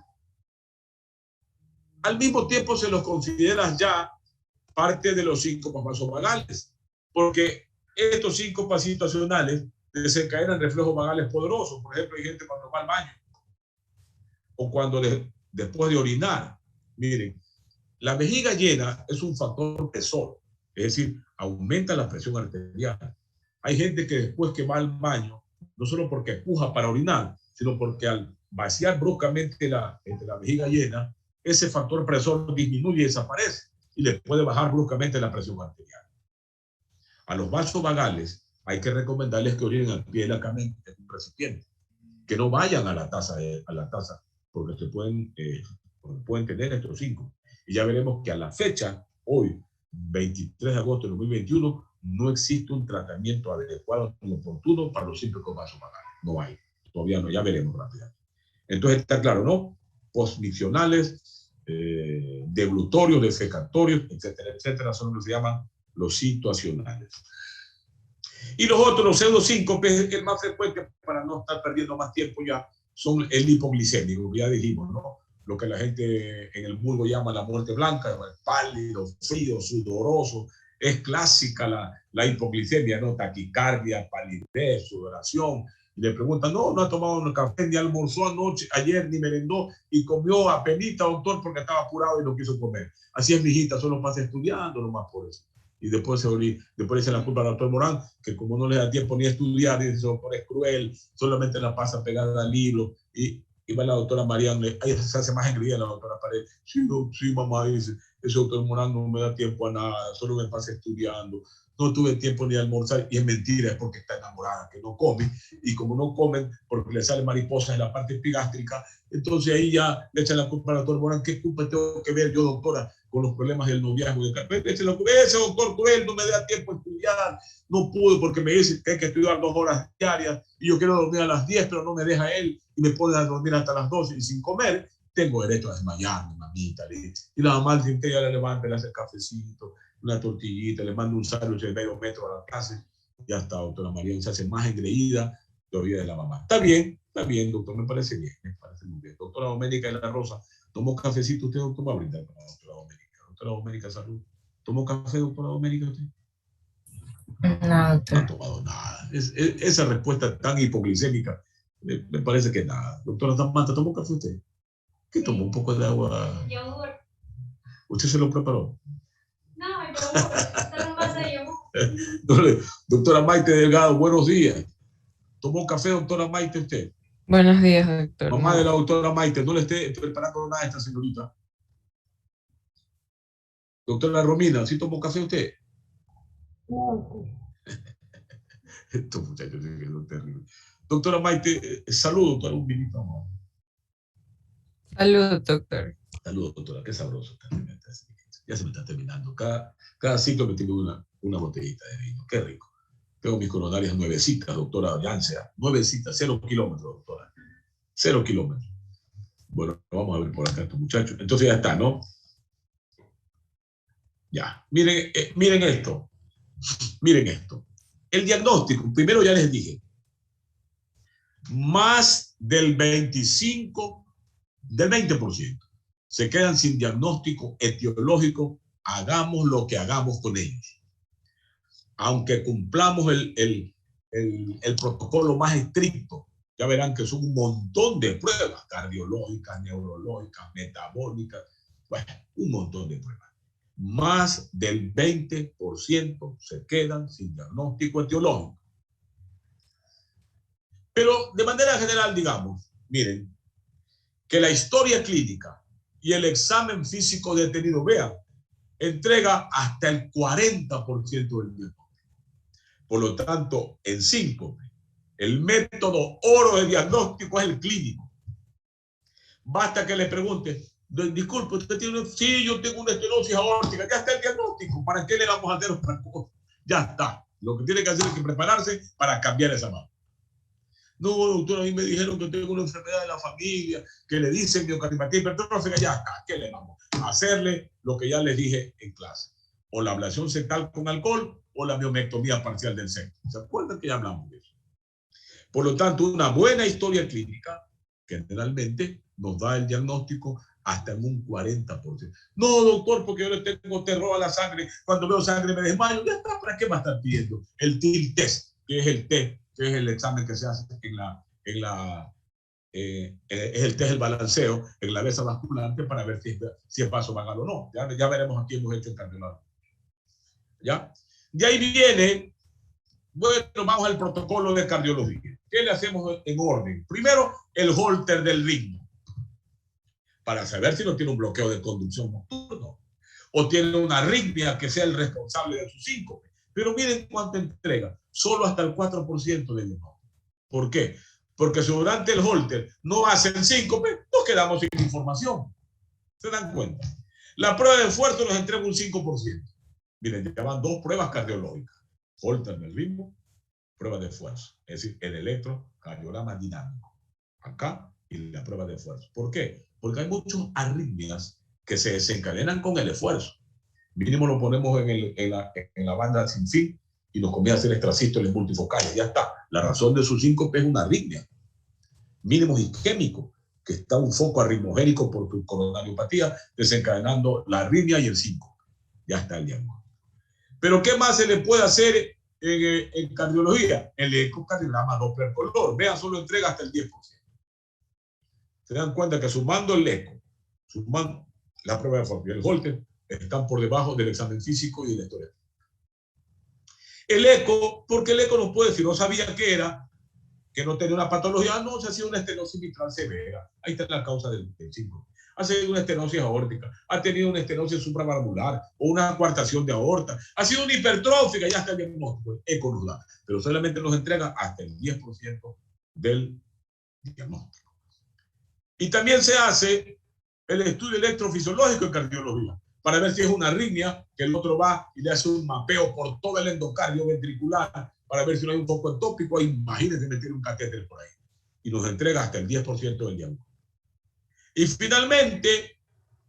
Speaker 1: al mismo tiempo se los considera ya parte de los síncopas vasovagales, porque estos síncopas situacionales desencadenan reflejos vagales poderosos. Por ejemplo, hay gente cuando va al baño o cuando después de orinar. Miren, la vejiga llena es un factor presor, es decir, aumenta la presión arterial. Hay gente que después que va al baño, no solo porque puja para orinar, sino porque al vaciar bruscamente la vejiga llena, ese factor presor disminuye y desaparece y le puede bajar bruscamente la presión arterial. A los vasovagales hay que recomendarles que orinen al pie de la cama en un recipiente, que no vayan a la taza, porque se pueden tener estos síncopes. Y ya veremos que a la fecha, hoy, 23 de agosto de 2021, no existe un tratamiento adecuado ni oportuno para los síncopes vasovagales. No hay, todavía no, ya veremos rápidamente. Entonces está claro, ¿no? Postmiccionales, deblutorios, defecatorios, etcétera, etcétera, son lo que se llaman los situacionales. Y los otros, los pseudosíncopes, el más frecuente, para no estar perdiendo más tiempo ya, son el hipoglicémico, ya dijimos, ¿no? Lo que la gente en el vulgo llama la muerte blanca, pálido, frío, sudoroso. Es clásica la hipoglicemia, ¿no? Taquicardia, palidez, sudoración. Y le preguntan, no ha tomado un café, ni almorzó anoche, ayer, ni merendó, y comió apenita, doctor, porque estaba apurado y no quiso comer. Así es, mijita, solo pasa estudiando nomás por eso. Y después le echan la culpa al doctor Morán, que como no le da tiempo ni a estudiar, dice, doctor es cruel, solamente la pasa pegada al libro. Y va la doctora Mariana, ahí se hace más engreída la doctora Pared. Sí, mamá, dice, ese doctor Morán no me da tiempo a nada, solo me pasa estudiando. No tuve tiempo ni de almorzar, y es mentira, es porque está enamorada, que no come, y como no comen, porque le salen mariposas en la parte epigástrica, entonces ahí ya le echan la culpa al doctor Morán. ¿Qué culpa tengo que ver yo, doctora, con los problemas del noviazgo? Ese doctor cruel no me da tiempo a estudiar, no pudo porque me dice que hay que estudiar 2 horas diarias, y yo quiero dormir a las 10, pero no me deja él, y me pone a dormir hasta las 12 y sin comer. Tengo derecho a desmayarme, mamita, le dice. Y la mamá dice, ya le levanta, le hace el cafecito, una tortillita, le manda un sándwich de medio metro a la clase, ya está, doctora María, se hace más engreída, teoría de la mamá. Está bien, doctor, me parece bien, me parece muy bien. Doctora Doménica de la Rosa, ¿tomó cafecito usted, doctor? Va a brindar con la doctora Doménica. Doctora Doménica, salud. ¿Tomó café, doctora Doménica, usted?
Speaker 2: No, doctor.
Speaker 1: No ha tomado nada. Esa respuesta tan hipoglicémica, me parece que nada. Doctora Samantha, ¿tomó café usted? ¿Qué tomó? Un poco de agua.
Speaker 3: Yogur.
Speaker 1: ¿Usted se lo preparó?
Speaker 3: No, yogur. Solo un vaso de yogur.
Speaker 1: Doctora Maite Delgado, buenos días. ¿Tomó café, doctora Maite, usted?
Speaker 2: Buenos días, doctor.
Speaker 1: Mamá de la doctora Maite, no le esté preparando nada a esta señorita. Doctora Romina, ¿sí tomó café usted?
Speaker 3: No.
Speaker 1: Estos muchachos son terribles. Doctora Maite, saludos, doctora, un vinito, amor.
Speaker 2: Saludos, doctor.
Speaker 1: Saludos, doctora, qué sabroso. Ya se me está terminando. Cada ciclo me tengo una botellita de vino. Qué rico. Tengo mis coronarias nuevecitas, doctora Yancea. Nuevecitas, 0 kilómetros, doctora. 0 kilómetros. Bueno, vamos a ver por acá estos muchachos. Entonces ya está, ¿no? Ya. Miren esto. Miren esto. El diagnóstico, primero ya les dije, más del 20% se quedan sin diagnóstico etiológico, hagamos lo que hagamos con ellos. Aunque cumplamos el protocolo más estricto, ya verán que son un montón de pruebas cardiológicas, neurológicas, metabólicas, bueno, un montón de pruebas. Más del 20% se quedan sin diagnóstico etiológico. Pero de manera general, digamos, miren, que la historia clínica y el examen físico detenido, vean, entrega hasta el 40% del diagnóstico. Por lo tanto, en síncope, el método oro de diagnóstico es el clínico. Basta que le pregunte, disculpe, ¿usted tiene una? Sí, yo tengo una estenosis aórtica. Ya está el diagnóstico. ¿Para qué le vamos a hacer otra cosa? Ya está. Lo que tiene que hacer es que prepararse para cambiar esa mano. No, doctor, a mí me dijeron que tengo una enfermedad de la familia, que le dicen miocardiopatía hipertrófica. Ya está. ¿Qué le vamos a hacerle? Lo que ya les dije en clase. O la ablación septal con alcohol o la miomectomía parcial del seno. ¿Se acuerdan que ya hablamos de eso? Por lo tanto, una buena historia clínica generalmente nos da el diagnóstico hasta en un 40%. No, doctor, porque yo le tengo terror a la sangre. Cuando veo sangre me desmayo. Ya está, ¿para qué va a estar pidiendo? El TIL test, que es el test, que es el examen que se hace es el test del balanceo en la vesa basculante para ver si es vasovagal o no. Ya veremos aquí, hemos hecho el cardiología. ¿Ya? De ahí viene, bueno, vamos al protocolo de cardiología. ¿Qué le hacemos en orden? Primero, el holter del ritmo, para saber si no tiene un bloqueo de conducción nocturno o tiene una arritmia que sea el responsable de su síncope. Pero miren cuánto entrega, solo hasta el 4% de diagnóstico. ¿Por qué? Porque si durante el holter no hacen síncope, nos quedamos sin información. ¿Se dan cuenta? La prueba de esfuerzo nos entrega un 5%. Miren, ya van 2 pruebas cardiológicas. Holter del ritmo, prueba de esfuerzo. Es decir, el electrocardiograma dinámico. Acá y la prueba de esfuerzo. ¿Por qué? Porque hay muchas arritmias que se desencadenan con el esfuerzo. Mínimo lo ponemos en la banda sin fin y nos comienza a hacer extrasístoles multifocales. Ya está. La razón de su síncope es una arritmia. Mínimo isquémico, que está un foco arritmogénico por tu coronariopatía, desencadenando la arritmia y el síncope. Ya está el diagnóstico. Pero ¿qué más se le puede hacer en cardiología? El ecocardiograma Doppler color. Vean, solo entrega hasta el 10%. Se dan cuenta que sumando el eco, sumando la prueba de esfuerzo y el holter, están por debajo del examen físico y de la historia. El eco, porque el eco nos puede decir, no sabía qué era, que no tenía una patología, no, se ha sido una estenosis mitral severa. Ahí está la causa del síndrome. Ha sido una estenosis aórtica, ha tenido una estenosis supravalvular o una coartación de aorta, ha sido una hipertrófica, ya está el diagnóstico, el eco nos da, pero solamente nos entrega hasta el 10% del diagnóstico. Y también se hace el estudio electrofisiológico en cardiología, para ver si es una arritmia, que el otro va y le hace un mapeo por todo el endocardio ventricular, para ver si no hay un foco ectópico. Imagínense meter un catéter por ahí. Y nos entrega hasta el 10% del diagnóstico. Y finalmente,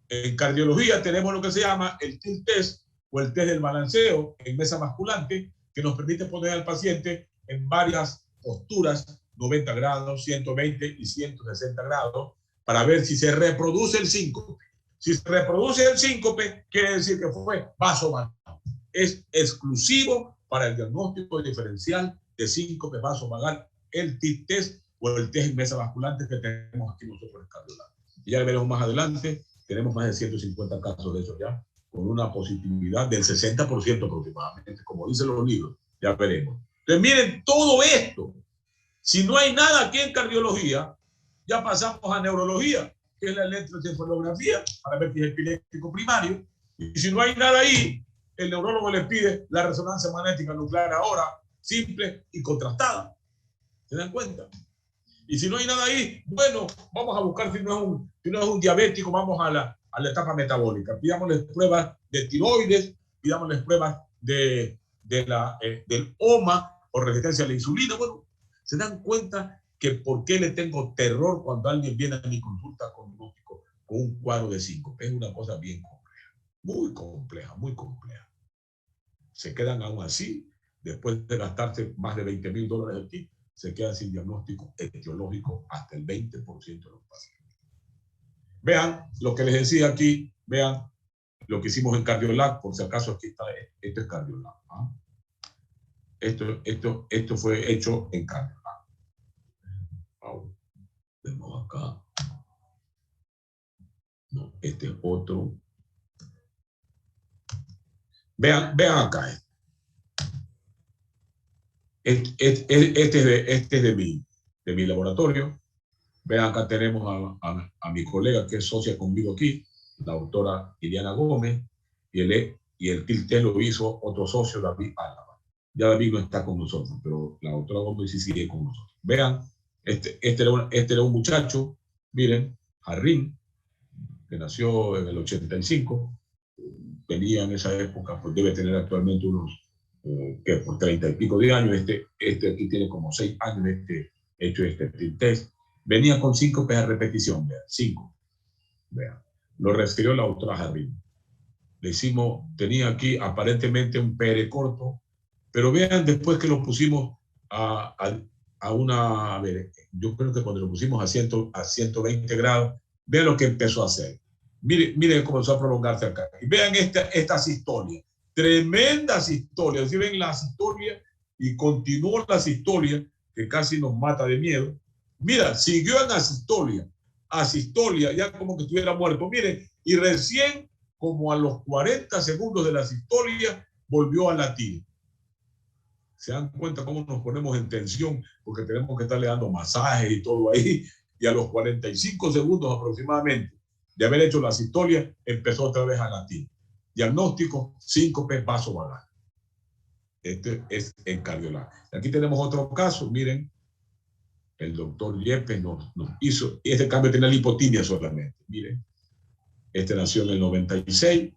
Speaker 1: en cardiología tenemos lo que se llama el TIL test o el test del balanceo en mesa basculante, que nos permite poner al paciente en varias posturas 90 grados, 120 y 160 grados para ver si se reproduce el síncope. Si se reproduce el síncope, quiere decir que fue vasovagal. Es exclusivo para el diagnóstico diferencial de síncope vasovagal, el TIC-test o el test en mesa basculante que tenemos aquí nosotros en Cardiolab. Y ya veremos más adelante, tenemos más de 150 casos de eso ya, con una positividad del 60% aproximadamente, como dicen los libros, ya veremos. Entonces miren todo esto. Si no hay nada aquí en cardiología, ya pasamos a neurología, que es la electroencefalografía, para ver si es epiléptico primario. Y si no hay nada ahí, el neurólogo le pide la resonancia magnética nuclear ahora, simple y contrastada. ¿Se dan cuenta? Y si no hay nada ahí, bueno, vamos a buscar si no es un diabético, vamos a la etapa metabólica. Pidámosles pruebas de tiroides, pidámosles pruebas del OMA o resistencia a la insulina. Bueno, se dan cuenta que por qué le tengo terror cuando alguien viene a mi consulta con un cuadro de síncope. Es una cosa bien compleja, muy compleja, muy compleja. Se quedan aún así, después de gastarse más de $20,000 aquí, se quedan sin diagnóstico etiológico hasta el 20% de los pacientes. Vean lo que les decía aquí, vean lo que hicimos en Cardiolab, por si acaso aquí está, esto es Cardiolab. ¿Ah? Esto fue hecho en Cardiolab. Vemos acá. No, este es otro. Vean acá. Este es de mi laboratorio. Vean, acá tenemos a mi colega que es socia conmigo aquí, la doctora Iliana Gómez, y el TIC-test lo hizo otro socio, David Álava. Ya David no está con nosotros, pero la doctora Gómez sí sigue con nosotros. Vean, este era un muchacho, miren, Jarrín, que nació en el 85, venía en esa época, pues debe tener actualmente unos por 30 y pico de años, este aquí tiene como 6 años hecho este TIC-test. Venía con síncopes a repetición, vean, 5. Vean, lo refirió la doctora Jarrín. Le hicimos, tenía aquí aparentemente un PR corto, pero vean después que lo pusimos a ver, yo creo que cuando lo pusimos a 120 grados, vean lo que empezó a hacer. Miren cómo comenzó a prolongarse acá. Y vean estas historias. Tremendas historias. Si ven las historias y continuó las historias que casi nos mata de miedo. Mira, siguió en asistolia, ya como que estuviera muerto. Miren, y recién como a los 40 segundos de la asistolia volvió a latir. Se dan cuenta cómo nos ponemos en tensión porque tenemos que estarle dando masajes y todo ahí. Y a los 45 segundos aproximadamente de haber hecho la asistolia, empezó otra vez a latir. Diagnóstico, síncope vasovagal. Este es en Cardiolab. Aquí tenemos otro caso, miren, el doctor Yepes nos hizo, y este cambio tenía lipotimia solamente, miren, este nació en el 96,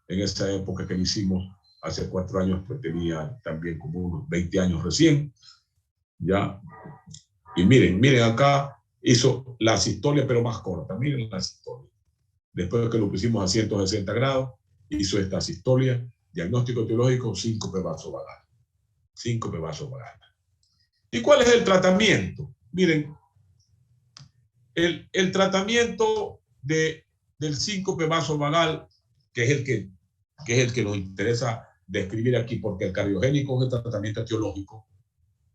Speaker 1: en esa época que lo hicimos, hace 4 años, pues tenía también como unos 20 años recién, ya, y miren acá, hizo la asistolia, pero más corta. Miren la asistolia. Después de que lo pusimos a 160 grados, hizo esta asistolia, diagnóstico etiológico, síncope vasovagal. Síncope vasovagal. ¿Y cuál es el tratamiento? Miren, el tratamiento del síncope vasovagal, que es el que nos interesa describir aquí, porque el cardiogénico es el tratamiento etiológico.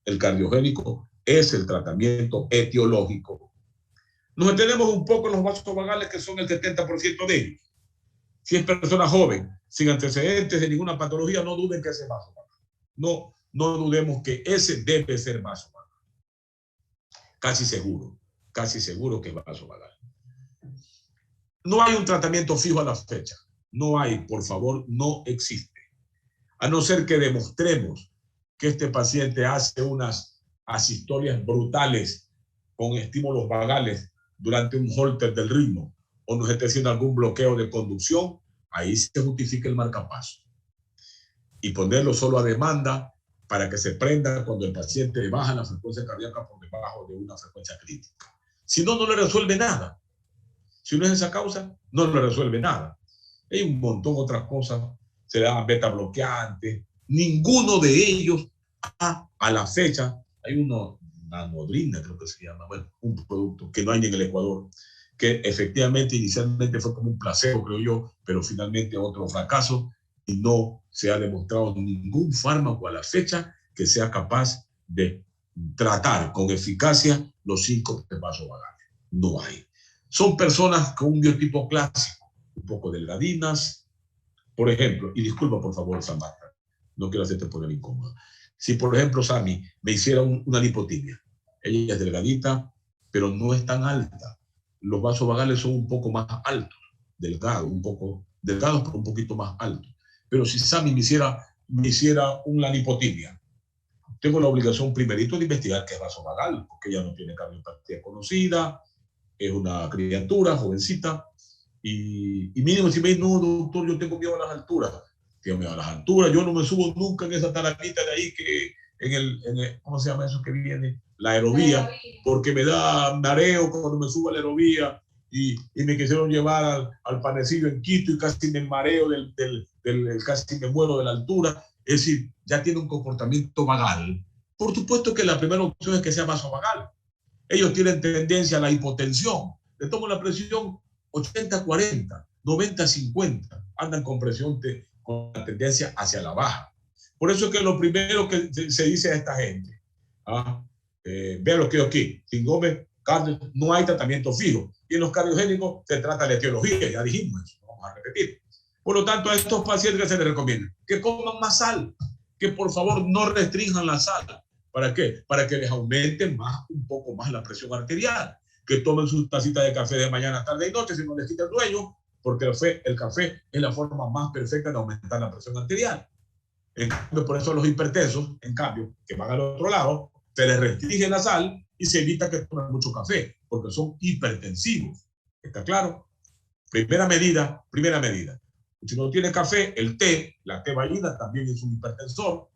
Speaker 1: El cardiogénico es el tratamiento etiológico. Nos entendemos un poco en los vasovagales, que son el 70% de ellos. Si es persona joven, sin antecedentes de ninguna patología, no duden que ese es vasovagal. No dudemos que ese debe ser vasovagal. Casi seguro que es vasovagal. No hay un tratamiento fijo a la fecha. No hay, por favor, no existe. A no ser que demostremos que este paciente hace unas asistolias brutales con estímulos vagales durante un holter del ritmo o nos esté haciendo algún bloqueo de conducción, ahí se justifica el marcapaso. Y ponerlo solo a demanda para que se prenda cuando el paciente baja la frecuencia cardíaca por debajo de una frecuencia crítica. Si no, no le resuelve nada. Si no es esa causa, no le resuelve nada. Hay un montón de otras cosas, se le dan beta bloqueantes, ninguno de ellos a la fecha, hay uno nanodrina, creo que se llama, bueno, un producto que no hay en el Ecuador, que efectivamente inicialmente fue como un placebo, creo yo, pero finalmente otro fracaso y no se ha demostrado ningún fármaco a la fecha que sea capaz de tratar con eficacia los síntomas vasovagales. No hay. Son personas con un biotipo clásico, un poco delgadinas, por ejemplo, y disculpa por favor, Samantha, no quiero hacerte poner incómoda. Si por ejemplo Sami me hiciera una lipotimia, ella es delgadita, pero no es tan alta. Los vasovagales son un poco más altos, delgados, un poco delgados, pero un poquito más altos. Pero si Sami me hiciera una lipotimia, tengo la obligación primerito de investigar qué es vasovagal, porque ella no tiene cardiopatía conocida, es una criatura jovencita, y mínimo si me dice, no, doctor, yo tengo miedo a las alturas. Tengo miedo a las alturas, yo no me subo nunca en esa taranita de ahí que en el ¿cómo se llama eso que viene? La aerovía, porque me da mareo cuando me subo a la aerovía y me quisieron llevar al panecillo en Quito y casi me mareo casi me muero de la altura. Es decir, ya tiene un comportamiento vagal. Por supuesto que la primera opción es que sea vasovagal. Ellos tienen tendencia a la hipotensión. Le tomo la presión 80-40, 90-50. Andan con presión con la tendencia hacia la baja. Por eso es que lo primero que se dice a esta gente, vean lo que yo aquí, sin Gómez, no hay tratamiento fijo. Y en los cardiogénicos se trata de etiología, ya dijimos eso, vamos a repetir. Por lo tanto, a estos pacientes se les recomienda que coman más sal, que por favor no restrinjan la sal. ¿Para qué? Para que les aumente un poco más la presión arterial. Que tomen su tacita de café de mañana, tarde y noche, si no les quita el dueño, porque el café es la forma más perfecta de aumentar la presión arterial. En cambio, por eso los hipertensos, en cambio, que van al otro lado, se les restringe la sal y se evita que tomen mucho café, porque son hipertensivos. ¿Está claro? Primera medida. Si no tiene café, el té, la tebaína también es un hipertensor,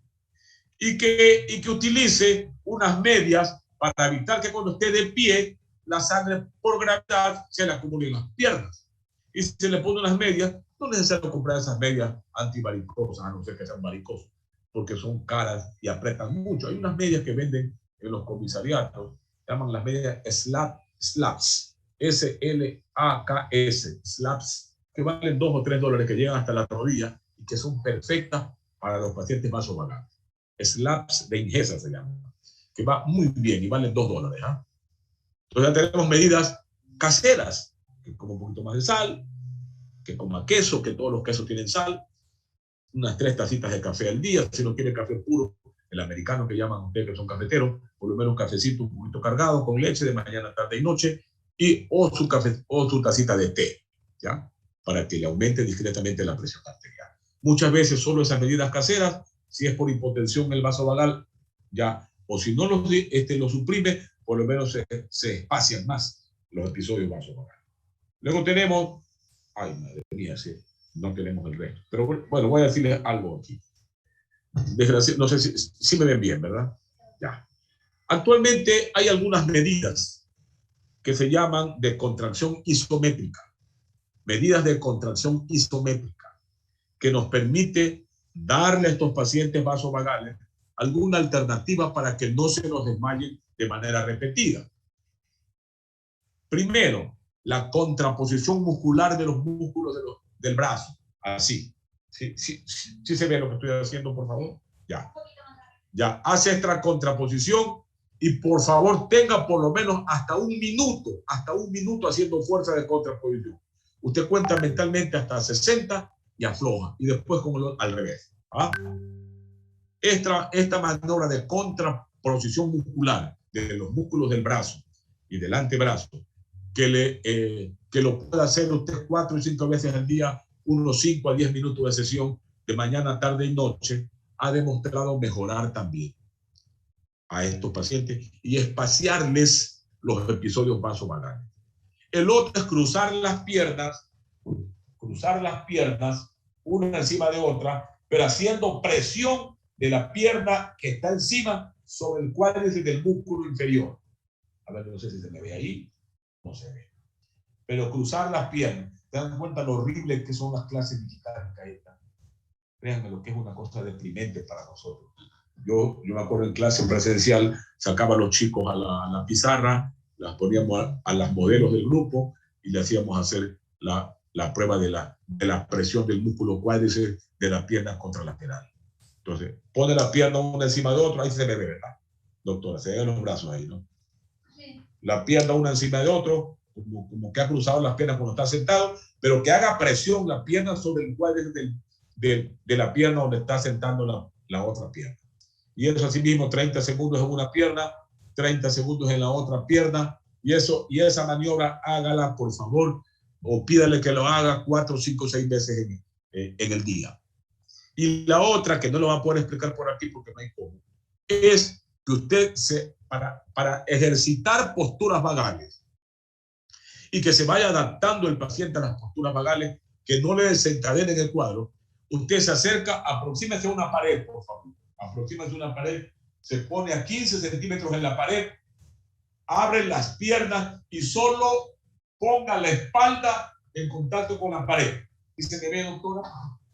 Speaker 1: y que utilice unas medias para evitar que cuando esté de pie, la sangre por gravedad se le acumule en las piernas. Y si se le pone unas medias, no es necesario comprar esas medias antivaricosas, a no ser que sean varicosas, porque son caras y apretan mucho. Hay unas medias que venden en los comisariatos, llaman las medias SLAPS, S-L-A-K-S, SLAPS, que valen $2 o $3, que llegan hasta la rodilla y que son perfectas para los pacientes vasovagales. SLAPS de Ingesa se llama, que va muy bien y valen $2. Entonces ya tenemos medidas caseras, que coma un poquito más de sal, que coma queso, que todos los quesos tienen sal, unas 3 tacitas de café al día, si no quiere café puro, el americano que llaman ustedes que son cafeteros, por lo menos un cafecito un poquito cargado con leche de mañana, tarde y noche, o su tacita de té, ¿ya? Para que le aumente discretamente la presión arterial. Muchas veces solo esas medidas caseras, si es por hipotensión el vasovagal, ya, o si no lo suprime, por lo menos se espacian más los episodios vasovagales. Luego tenemos, ay madre mía, sí, no tenemos el resto, pero bueno, voy a decirles algo aquí. No sé si me ven bien, ¿verdad? Ya. Actualmente hay algunas medidas que se llaman de contracción isométrica, medidas de contracción isométrica, que nos permite darle a estos pacientes vasovagales alguna alternativa para que no se nos desmayen de manera repetida. Primero, la contraposición muscular de los músculos del brazo, así. ¿Sí se ve lo que estoy haciendo, por favor? Ya, hace esta contraposición y por favor tenga por lo menos hasta un minuto haciendo fuerza de contraposición. Usted cuenta mentalmente hasta 60 y afloja, y después al revés. Esta maniobra de contraposición muscular de los músculos del brazo y del antebrazo, que lo puede hacer usted 4 y 5 veces al día, unos 5 a 10 minutos de sesión de mañana, tarde y noche, ha demostrado mejorar también a estos pacientes y espaciarles los episodios vasovagales. El otro es cruzar las piernas una encima de otra, pero haciendo presión de la pierna que está encima sobre el cuádriceps del músculo inferior. A ver, no sé si se me ve ahí, no se ve. Pero cruzar las piernas, ¿te dan cuenta lo horrible que son las clases digitales que hay? Créanme lo que es una cosa deprimente para nosotros. Yo me acuerdo en clase presencial, sacaba a los chicos a la pizarra, las poníamos a las modelos del grupo y le hacíamos hacer la prueba de la presión del músculo cuádriceps de las piernas contralateral. Entonces, pone la pierna una encima de otra, ahí se ve, ¿verdad? Doctora, se ven los brazos ahí, ¿no? Sí. La pierna una encima de otro, como que ha cruzado las piernas cuando está sentado, pero que haga presión la pierna sobre el cuádriceps de la pierna donde está sentando la otra pierna. Y eso así mismo, 30 segundos en una pierna, 30 segundos en la otra pierna, y esa maniobra hágala, por favor, o pídale que lo haga 4, 5, 6 veces en el día. Y la otra, que no lo va a poder explicar por aquí porque no hay cómo, es que usted para ejercitar posturas vagales y que se vaya adaptando el paciente a las posturas vagales, que no le desencadenen el cuadro, usted se acerca, aproxímese a una pared, por favor. Aproxímese a una pared, se pone a 15 centímetros en la pared, abre las piernas y solo ponga la espalda en contacto con la pared. ¿Y se me ve, doctora?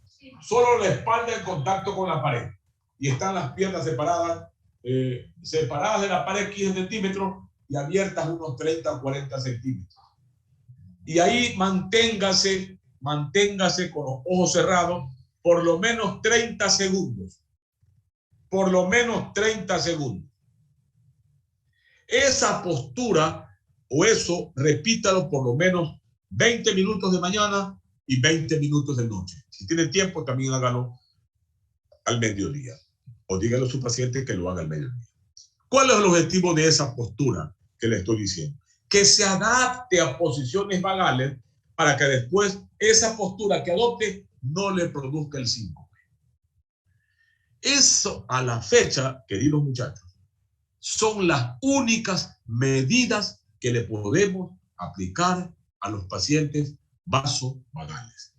Speaker 1: Sí. Solo la espalda en contacto con la pared. Y están las piernas separadas de la pared 15 centímetros y abiertas unos 30 o 40 centímetros. Y ahí manténgase con los ojos cerrados por lo menos 30 segundos. Por lo menos 30 segundos. Esa postura o eso, repítalo por lo menos 20 minutos de mañana y 20 minutos de noche. Si tiene tiempo, también hágalo al mediodía. O dígale a su paciente que lo haga al mediodía. ¿Cuál es el objetivo de esa postura que le estoy diciendo? Que se adapte a posiciones vagales para que después esa postura que adopte no le produzca el síncope. Eso a la fecha, queridos muchachos, son las únicas medidas que le podemos aplicar a los pacientes vasovagales.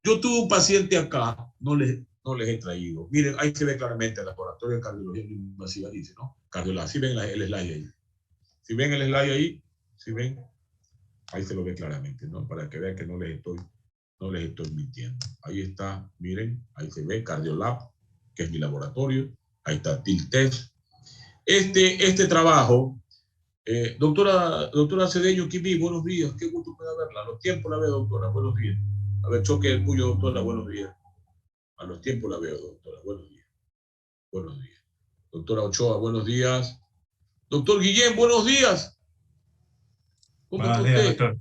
Speaker 1: Yo tuve un paciente acá, no les he traído. Miren, ahí se ve claramente el laboratorio de cardiología invasiva, dice, ¿no? Cardiología, ¿sí ven el slide ahí? ¿Sí ven el slide ahí? ¿Sí ven? Ahí se lo ve claramente, ¿no? Para que vean que no les estoy mintiendo. Ahí está, miren, ahí se ve Cardiolab, que es mi laboratorio. Ahí está TIL-TEST. Este trabajo, doctora Cedeño Quimí, buenos días, qué gusto poder verla. A los tiempos la veo, doctora, buenos días. A ver, choque el puño, doctora, buenos días. A los tiempos la veo, doctora, buenos días. Buenos días. Doctora Ochoa, buenos días. Doctor Guillén, buenos días. ¿Cómo está usted? Doctor.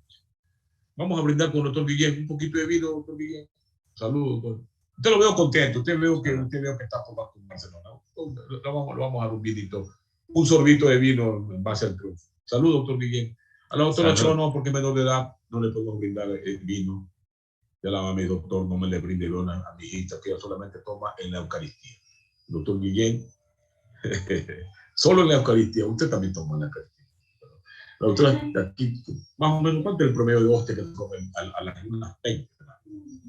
Speaker 1: Vamos a brindar con el doctor Guillén. Un poquito de vino, doctor Guillén. Saludos, doctor. Usted lo veo contento, usted veo que está por Barcelona. Lo vamos a dar un vinito, un sorbito de vino en base al triunfo. Salud, doctor Guillén. A la doctora Ochoa no, porque menor de edad no le podemos brindar el vino. Ya la mi doctor no me le brinde vino a mi hijita, que ella solamente toma en la Eucaristía. Doctor Guillén, solo en la Eucaristía, usted también toma en la Eucaristía. La doctora, aquí, más o menos, ¿cuánto es el promedio de hostia que comen a las 20?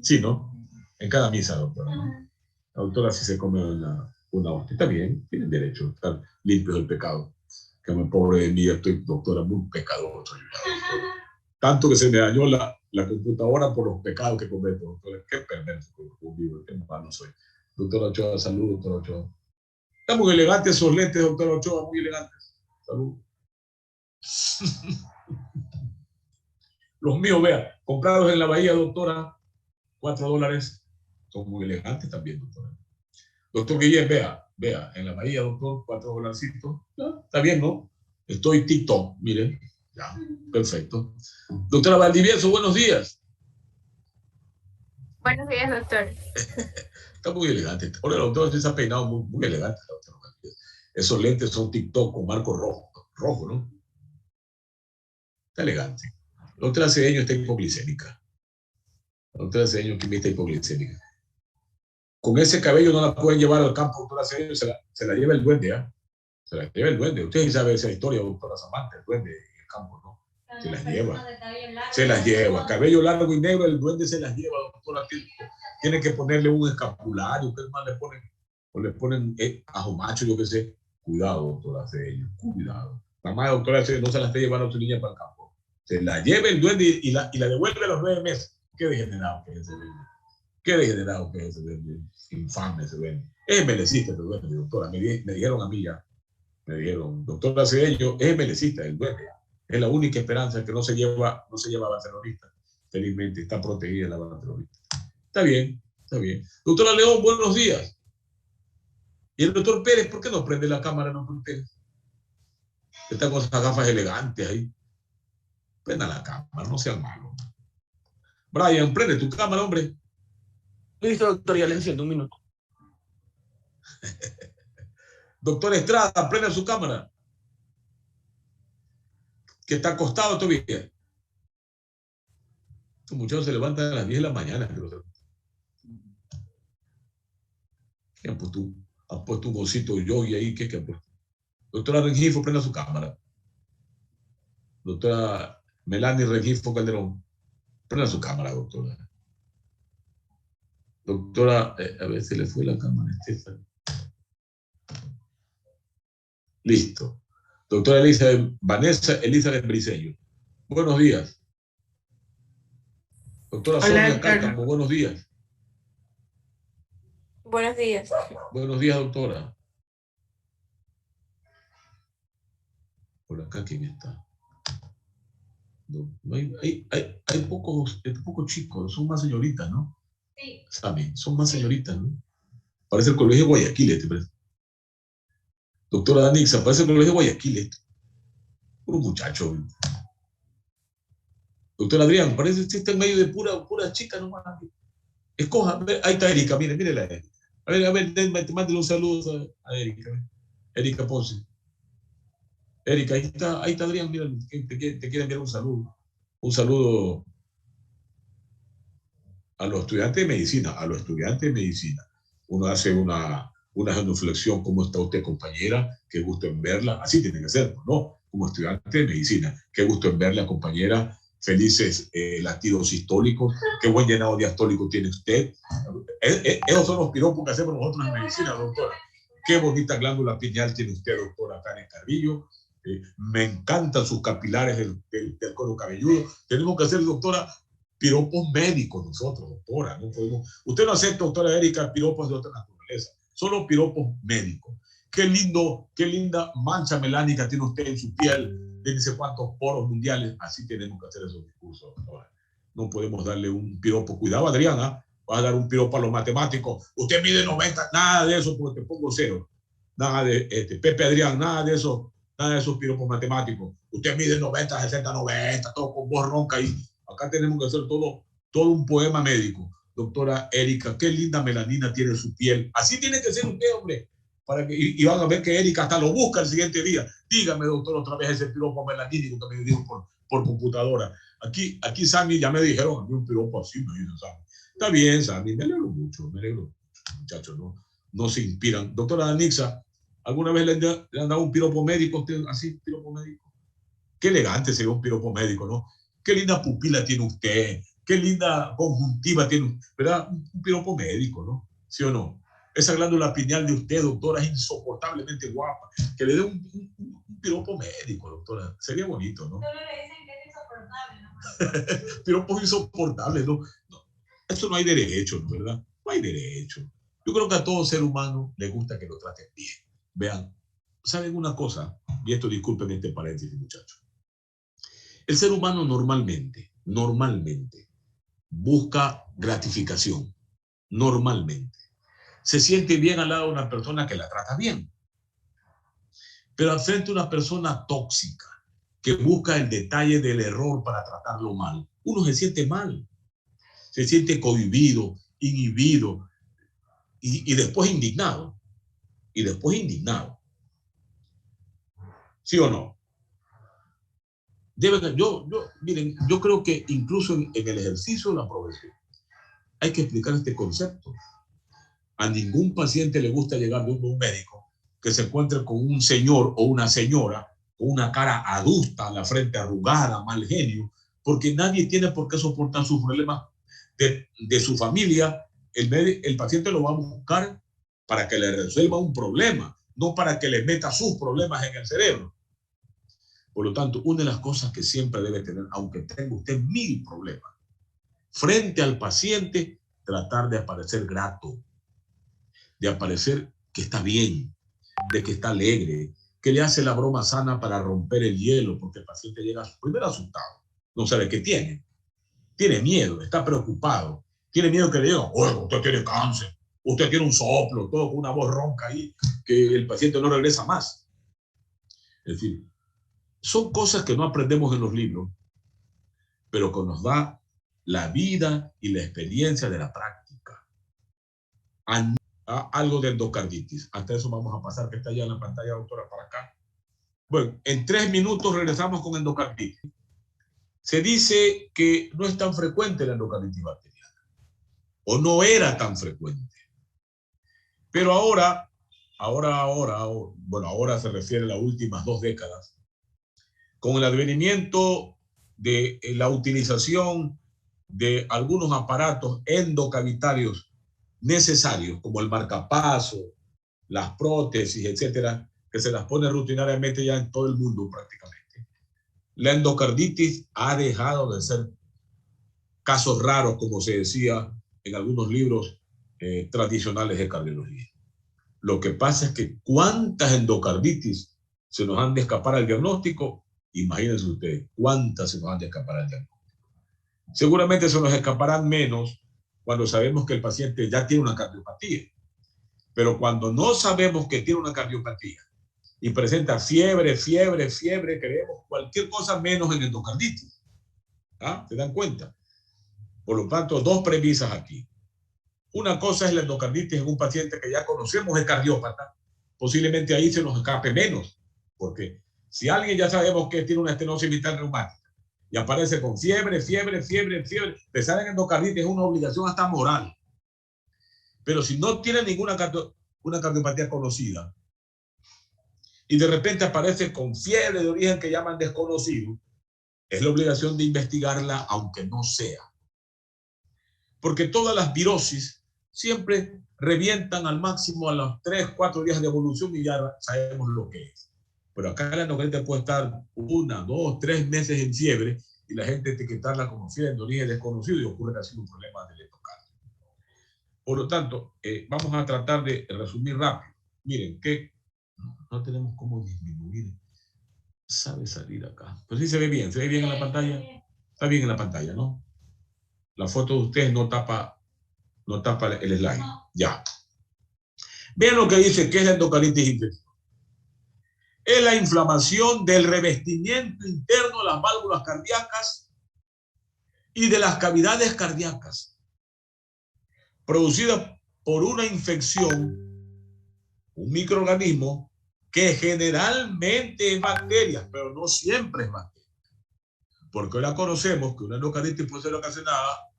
Speaker 1: Sí, ¿no? En cada misa, doctora, ¿no? La doctora sí se come una hostia. Está bien, tienen derecho a estar limpios del pecado. Que me pobre de mí, estoy, doctora, muy pecador. Tanto que se me dañó la computadora por los pecados que cometo, doctora. Qué perverso conmigo, qué malo soy. Doctora Ochoa, salud, doctora Ochoa. Están muy elegantes esos lentes, doctora Ochoa, muy elegantes. Salud. Los míos, vea, comprados en la Bahía, doctora, $4. Son muy elegantes también, doctora. Doctor Guillén, vea, en la Bahía, doctor, $4. ¿Ya? Está bien, ¿no? Estoy TikTok, miren. Ya, perfecto. Doctora Valdivieso, buenos días.
Speaker 2: Buenos días, doctor.
Speaker 1: Está muy elegante. Ahora el doctor se ha peinado muy elegante. Esos lentes son TikTok con marco rojo, ¿no? Está elegante. La doctora Cedeño está hipoglicémica. La doctora Cedeño que está hipoglicémica. Con ese cabello no la pueden llevar al campo, doctora Cedeño, se la lleva el duende, ¿ah? Se la lleva el duende. Usted sabe esa historia, doctora Samantha, el duende en el campo, ¿no? Se las lleva. Se las lleva. Cabello largo y negro, el duende se las lleva, doctora. Tiene que ponerle un escapulario, ¿qué más le ponen? O le ponen ajo macho, yo qué sé. Cuidado, doctora Cedeño, cuidado. Mamá, doctora Cedeño, no se la esté llevando a su niña para el campo. Se la lleva el duende y la devuelve a los 9 meses. Qué degenerado que es ese duende. Qué degenerado que es ese duende, infame ese duende. Es melecista el duende, doctora. Me dijeron a mí ya, me dijeron, doctora Cedeño, es melecista el duende. Es la única esperanza que no se lleva a la terrorista. Felizmente está protegida la banda terrorista. Está bien, está bien. Doctora León, buenos días. Y el doctor Pérez, ¿por qué no prende la cámara, doctor Pérez? Está con esas gafas elegantes ahí. Prenda la cámara, no sean malos. Brian, prende tu cámara, hombre.
Speaker 4: Listo, doctor, ya le enciendo un minuto.
Speaker 1: Doctor Estrada, prenda su cámara. Que está acostado todavía. Estos muchachos se levantan a las 10 de la mañana. ¿Qué han puesto? Han puesto un bolsito de yogi ahí. ¿Qué han puesto? Doctora Rengifo, prenda su cámara. Doctora Melanie Rengifo Calderón, prenda su cámara, doctora. Doctora, a ver si le fue la cámara, Estefan. Listo. Doctora Vanessa Elizabeth Briceño. Buenos días. Doctora Sonia Cárcamo, buenos días.
Speaker 2: Buenos días.
Speaker 1: Buenos días, doctora. Por acá, ¿quién está? No, hay pocos chicos, son más señoritas, ¿no?
Speaker 3: Sí.
Speaker 1: Sammy, son más señoritas, ¿no? Parece el colegio de Guayaquil, este parece. Doctora Danixa, parece el colegio de Guayaquil, este. Puro muchacho. Doctor Adrián, parece que está en medio de pura chica nomás. Escoja, ahí está Erika, mire la Erika. A ver, mándale un saludo a Erika. Erika Ponce. Erika, ahí está Adrián, mira, te quiere enviar un saludo. Un saludo a los estudiantes de medicina, Uno hace una genuflexión, ¿cómo está usted, compañera? Qué gusto en verla. Así tiene que ser, ¿no? Como estudiante de medicina. Qué gusto en verla, compañera. Felices latidos sistólicos. Qué buen llenado diastólico tiene usted. Esos son los piropos que hacemos nosotros en medicina, doctora. Qué bonita glándula pineal tiene usted, doctora Karen Carrillo. Me encantan sus capilares del cuero cabelludo. Tenemos que hacer, doctora, piropos médicos nosotros, doctora. No podemos. Usted no acepta, doctora Erika, piropos de otra naturaleza. Solo piropos médicos. Qué linda mancha melánica tiene usted en su piel, de no sé cuántos poros mundiales. Así tenemos que hacer esos discursos, doctora. No podemos darle un piropo. Cuidado, Adriana. Vas a dar un piropo a los matemáticos. Usted mide 90, nada de eso, porque te pongo cero. Nada de Pepe Adrián, nada de eso. Nada de esos piropos matemáticos. Usted mide 90, 60, 90, todo con voz ronca y acá tenemos que hacer todo un poema médico. Doctora Erika, qué linda melanina tiene su piel. Así tiene que ser usted, hombre. Y van a ver que Erika hasta lo busca el siguiente día. Dígame, doctor, otra vez ese piropo melanínico que me dijo por computadora. Aquí Sammy, ya me dijeron, a mí un piropo así, me dice Sammy. Está bien, Sammy, me alegro mucho, muchachos, no se inspiran. Doctora Danixa, ¿alguna vez le han dado un piropo médico a usted, así, piropo médico? Qué elegante sería un piropo médico, ¿no? Qué linda pupila tiene usted, qué linda conjuntiva tiene usted, ¿verdad? Un piropo médico, ¿no? ¿Sí o no? Esa glándula pineal de usted, doctora, es insoportablemente guapa. Que le dé un piropo médico, doctora. Sería bonito, ¿no?
Speaker 3: Solo le dicen que es insoportable, ¿no?
Speaker 1: Piropos insoportables, ¿no? Eso no hay derecho, ¿verdad? No hay derecho. Yo creo que a todo ser humano le gusta que lo traten bien. Vean, ¿saben una cosa? Y esto disculpen este paréntesis, muchachos. El ser humano normalmente busca gratificación. Normalmente. Se siente bien al lado de una persona que la trata bien. Pero al frente de una persona tóxica que busca el detalle del error para tratarlo mal, uno se siente mal. Se siente cohibido, inhibido y después indignado. ¿Sí o no? Miren, yo creo que incluso en el ejercicio de la profesión hay que explicar este concepto. A ningún paciente le gusta llegar de un médico que se encuentre con un señor o una señora con una cara adusta, la frente arrugada, mal genio, porque nadie tiene por qué soportar sus problemas de su familia. El paciente lo va a buscar para que le resuelva un problema, no para que le meta sus problemas en el cerebro. Por lo tanto, una de las cosas que siempre debe tener, aunque tenga usted 1000 problemas, frente al paciente, tratar de aparecer grato, de aparecer que está bien, de que está alegre, que le hace la broma sana para romper el hielo, porque el paciente llega primero asustado, no sabe qué tiene miedo, está preocupado, tiene miedo que le digan, oye, usted tiene cáncer, usted tiene un soplo, todo con una voz ronca ahí, que el paciente no regresa más. Es decir, son cosas que no aprendemos en los libros, pero que nos da la vida y la experiencia de la práctica. Algo de endocarditis. Hasta eso vamos a pasar, que está ya en la pantalla, doctora, para acá. Bueno, en 3 minutos regresamos con endocarditis. Se dice que no es tan frecuente la endocarditis bacteriana, o no era tan frecuente. Pero ahora se refiere a las últimas 2 décadas, con el advenimiento de la utilización de algunos aparatos endocavitarios necesarios, como el marcapaso, las prótesis, etcétera, que se las pone rutinariamente ya en todo el mundo prácticamente. La endocarditis ha dejado de ser casos raros, como se decía en algunos libros tradicionales de cardiología. Lo que pasa es que cuántas endocarditis se nos han de escapar al diagnóstico, imagínense ustedes, cuántas se nos han de escapar al diagnóstico. Seguramente se nos escaparán menos cuando sabemos que el paciente ya tiene una cardiopatía, pero cuando no sabemos que tiene una cardiopatía y presenta fiebre, creemos cualquier cosa menos en endocarditis. ¿Ah? ¿Se dan cuenta? Por lo tanto, 2 premisas aquí. Una cosa es la endocarditis en un paciente que ya conocemos es cardiópata. Posiblemente ahí se nos escape menos, porque si alguien ya sabemos que tiene una estenosis mitral reumática y aparece con fiebre, pensar en endocarditis es una obligación hasta moral. Pero si no tiene ninguna cardiopatía conocida y de repente aparece con fiebre de origen que llaman desconocido, es la obligación de investigarla aunque no sea. Porque todas las virosis siempre revientan al máximo a los 3, 4 días de evolución y ya sabemos lo que es. Pero acá la endocarditis puede estar 1, 2, 3 meses en fiebre y la gente etiquetarla como fiebre de origen desconocido y ocurre que ha sido un problema del endocardio. Por lo tanto, vamos a tratar de resumir rápido. Miren, que no tenemos cómo disminuir. Sabe salir acá. Pero sí se ve bien en la pantalla. Está bien en la pantalla, ¿no? La foto de ustedes no tapa el slide. Ya. Vean lo que dice que es la endocarditis infecciosa. Es la inflamación del revestimiento interno de las válvulas cardíacas y de las cavidades cardíacas, producida por una infección, un microorganismo que generalmente es bacteria, pero no siempre es bacteria. Porque ahora conocemos que una endocarditis puede ser ocasionada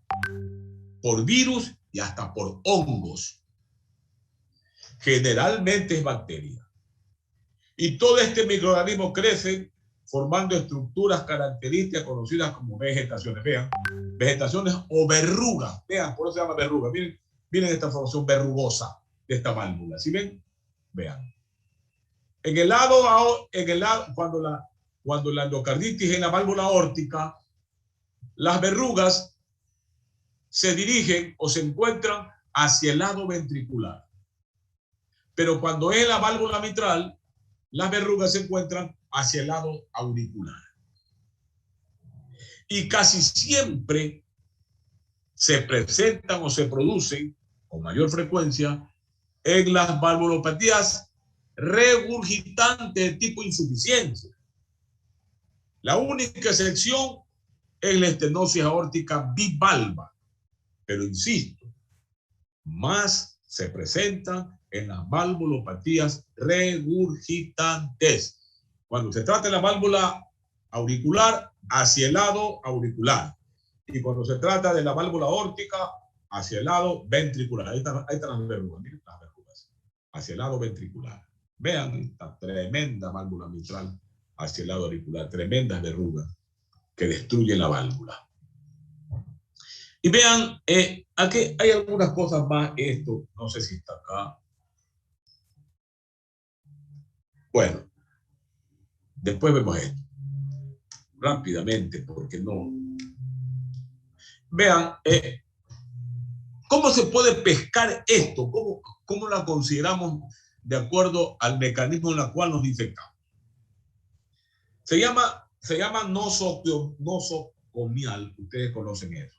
Speaker 1: por virus y hasta por hongos. Generalmente es bacteria. Y todo este microorganismo crece formando estructuras características conocidas como vegetaciones. Vean, vegetaciones o verrugas. Vean, por eso se llama verruga. Miren esta formación verrugosa de esta válvula. ¿Sí ven? Vean. En el lado cuando la endocarditis en la válvula aórtica, las verrugas se dirigen o se encuentran hacia el lado ventricular. Pero cuando es la válvula mitral, las verrugas se encuentran hacia el lado auricular. Y casi siempre se presentan o se producen con mayor frecuencia en las valvulopatías regurgitantes de tipo insuficiencia. La única excepción es la estenosis aórtica bivalva. Pero insisto, más se presentan en las valvulopatías regurgitantes. Cuando se trata de la válvula auricular, hacia el lado auricular. Y cuando se trata de la válvula aórtica, hacia el lado ventricular. Ahí están las verrugas, miren las verrugas. Hacia el lado ventricular. Vean esta tremenda válvula mitral hacia el lado auricular. Tremendas verrugas que destruyen la válvula. Y vean, aquí hay algunas cosas más. Esto, no sé si está acá. Bueno, después vemos esto. Rápidamente, porque no. Vean, ¿Cómo se puede pescar esto? ¿Cómo la consideramos de acuerdo al mecanismo en el cual nos infectamos? Se llama nosocomial, ustedes conocen eso.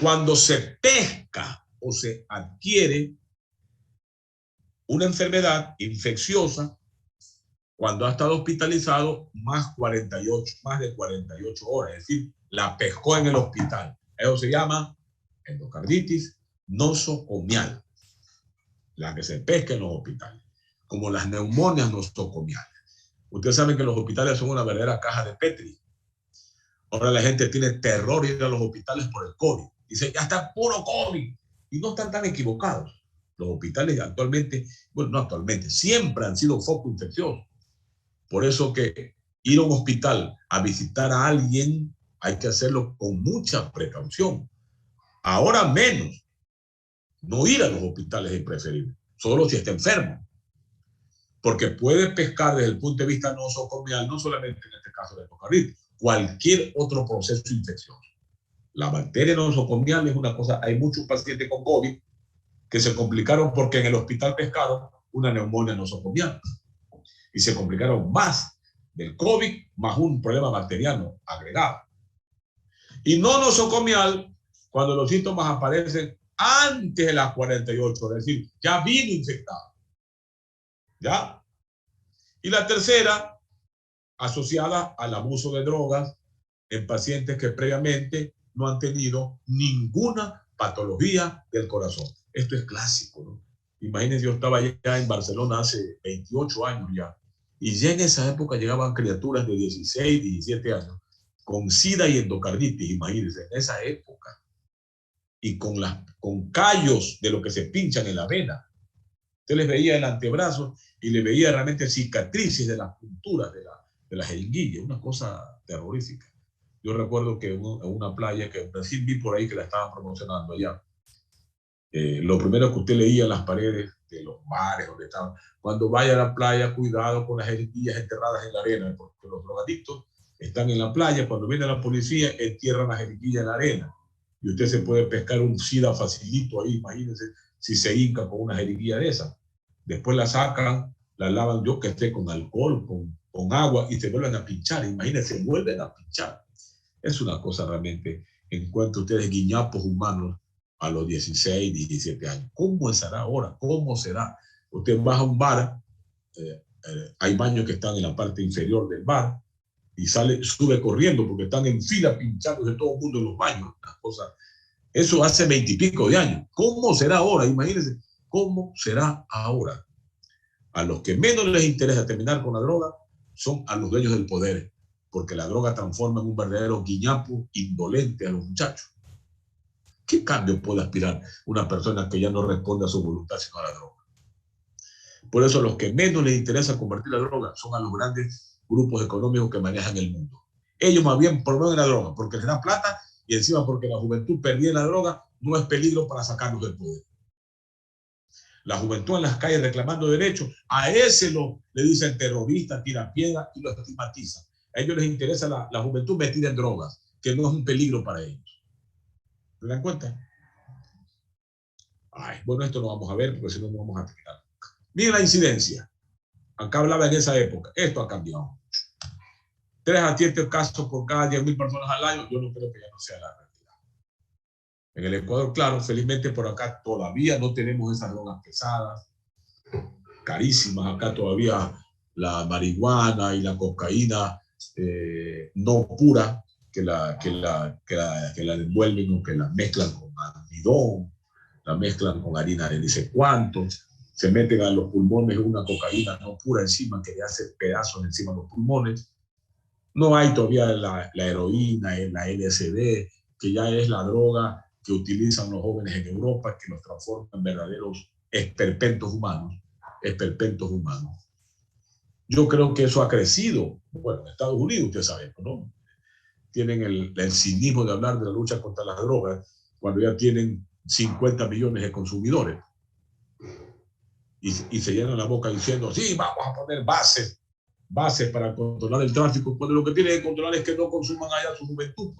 Speaker 1: Cuando se pesca o se adquiere una enfermedad infecciosa, cuando ha estado hospitalizado más de 48 horas, es decir, la pescó en el hospital. Eso se llama endocarditis nosocomial, la que se pesca en los hospitales, como las neumonias nosocomiales. Ustedes saben que los hospitales son una verdadera caja de Petri. Ahora la gente tiene terror de ir a los hospitales por el COVID. Dice, ya está puro COVID. Y no están tan equivocados. Los hospitales actualmente, bueno, no actualmente, siempre han sido foco infeccioso. Por eso que ir a un hospital a visitar a alguien hay que hacerlo con mucha precaución. Ahora menos. No ir a los hospitales es preferible, solo si está enfermo. Porque puede pescar desde el punto de vista nosocomial, no solamente en este caso de endocarditis, cualquier otro proceso infeccioso. La bacteria nosocomial es una cosa, hay muchos pacientes con COVID que se complicaron porque en el hospital pescaron una neumonía nosocomial y se complicaron más del COVID más un problema bacteriano agregado. Y no nosocomial cuando los síntomas aparecen antes de las 48, es decir, ya vino infectado. ¿Ya? Y la tercera, asociada al abuso de drogas en pacientes que previamente no han tenido ninguna patología del corazón. Esto es clásico, ¿no? Imagínense, yo estaba ya en Barcelona hace 28 años ya, y ya en esa época llegaban criaturas de 16, 17 años con sida y endocarditis, imagínense, en esa época, y con callos de lo que se pinchan en la vena. Usted les veía el antebrazo y le veía realmente cicatrices de las punturas de la jeringuilla, una cosa terrorífica. Yo recuerdo que en una playa que recién vi por ahí que la estaban promocionando allá, lo primero que usted leía en las paredes de los bares donde estaban, cuando vaya a la playa, cuidado con las jeringuillas enterradas en la arena, porque los drogadictos están en la playa, cuando viene la policía, entierran la jeringuilla en la arena, y usted se puede pescar un sida facilito ahí, imagínense, si se hinca con una jeringuilla de esa. Después la sacan, la lavan, yo que esté con alcohol, con agua, y se vuelven a pinchar, imagínense, vuelven a pinchar. Es una cosa realmente, encuentran ustedes guiñapos humanos a los 16, 17 años. ¿Cómo será ahora? ¿Cómo será? Usted va a un bar, hay baños que están en la parte inferior del bar, y sube corriendo porque están en fila pinchándose todo el mundo en los baños. Eso hace 20 y pico de años. ¿Cómo será ahora? Imagínense, ¿cómo será ahora? A los que menos les interesa terminar con la droga son a los dueños del poder, porque la droga transforma en un verdadero guiñapo indolente a los muchachos. ¿Qué cambio puede aspirar una persona que ya no responde a su voluntad sino a la droga? Por eso a los que menos les interesa convertir la droga son a los grandes grupos económicos que manejan el mundo. Ellos más bien promueven la droga porque les dan plata y encima porque la juventud perdida en la droga no es peligro para sacarlos del poder. La juventud en las calles reclamando derechos, a ese le dicen terrorista, tira piedra y lo estigmatizan. A ellos les interesa la juventud metida en drogas, que no es un peligro para ellos. ¿Se dan cuenta? Ay, bueno, esto lo vamos a ver porque si no, no vamos a terminar. Miren la incidencia. Acá hablaba en esa época. Esto ha cambiado mucho. 3 a 7 casos por cada 10.000 personas al año. Yo no creo que ya no sea la realidad. En el Ecuador, claro, felizmente por acá todavía no tenemos esas drogas pesadas, carísimas. Acá todavía la marihuana y la cocaína no pura, que la envuelven o que la mezclan con almidón, la mezclan con harina de dice cuánto, se meten a los pulmones una cocaína no pura encima que le hace pedazos encima de los pulmones. No hay todavía la heroína, la LSD, que ya es la droga que utilizan los jóvenes en Europa, que los transforman en verdaderos esperpentos humanos. Esperpentos humanos. Yo creo que eso ha crecido. Bueno, en Estados Unidos, ustedes saben, ¿no? Tienen el cinismo de hablar de la lucha contra las drogas cuando ya tienen 50 millones de consumidores. Y se llenan la boca diciendo, sí, vamos a poner bases para controlar el tráfico, cuando lo que tienen que controlar es que no consuman allá su juventud.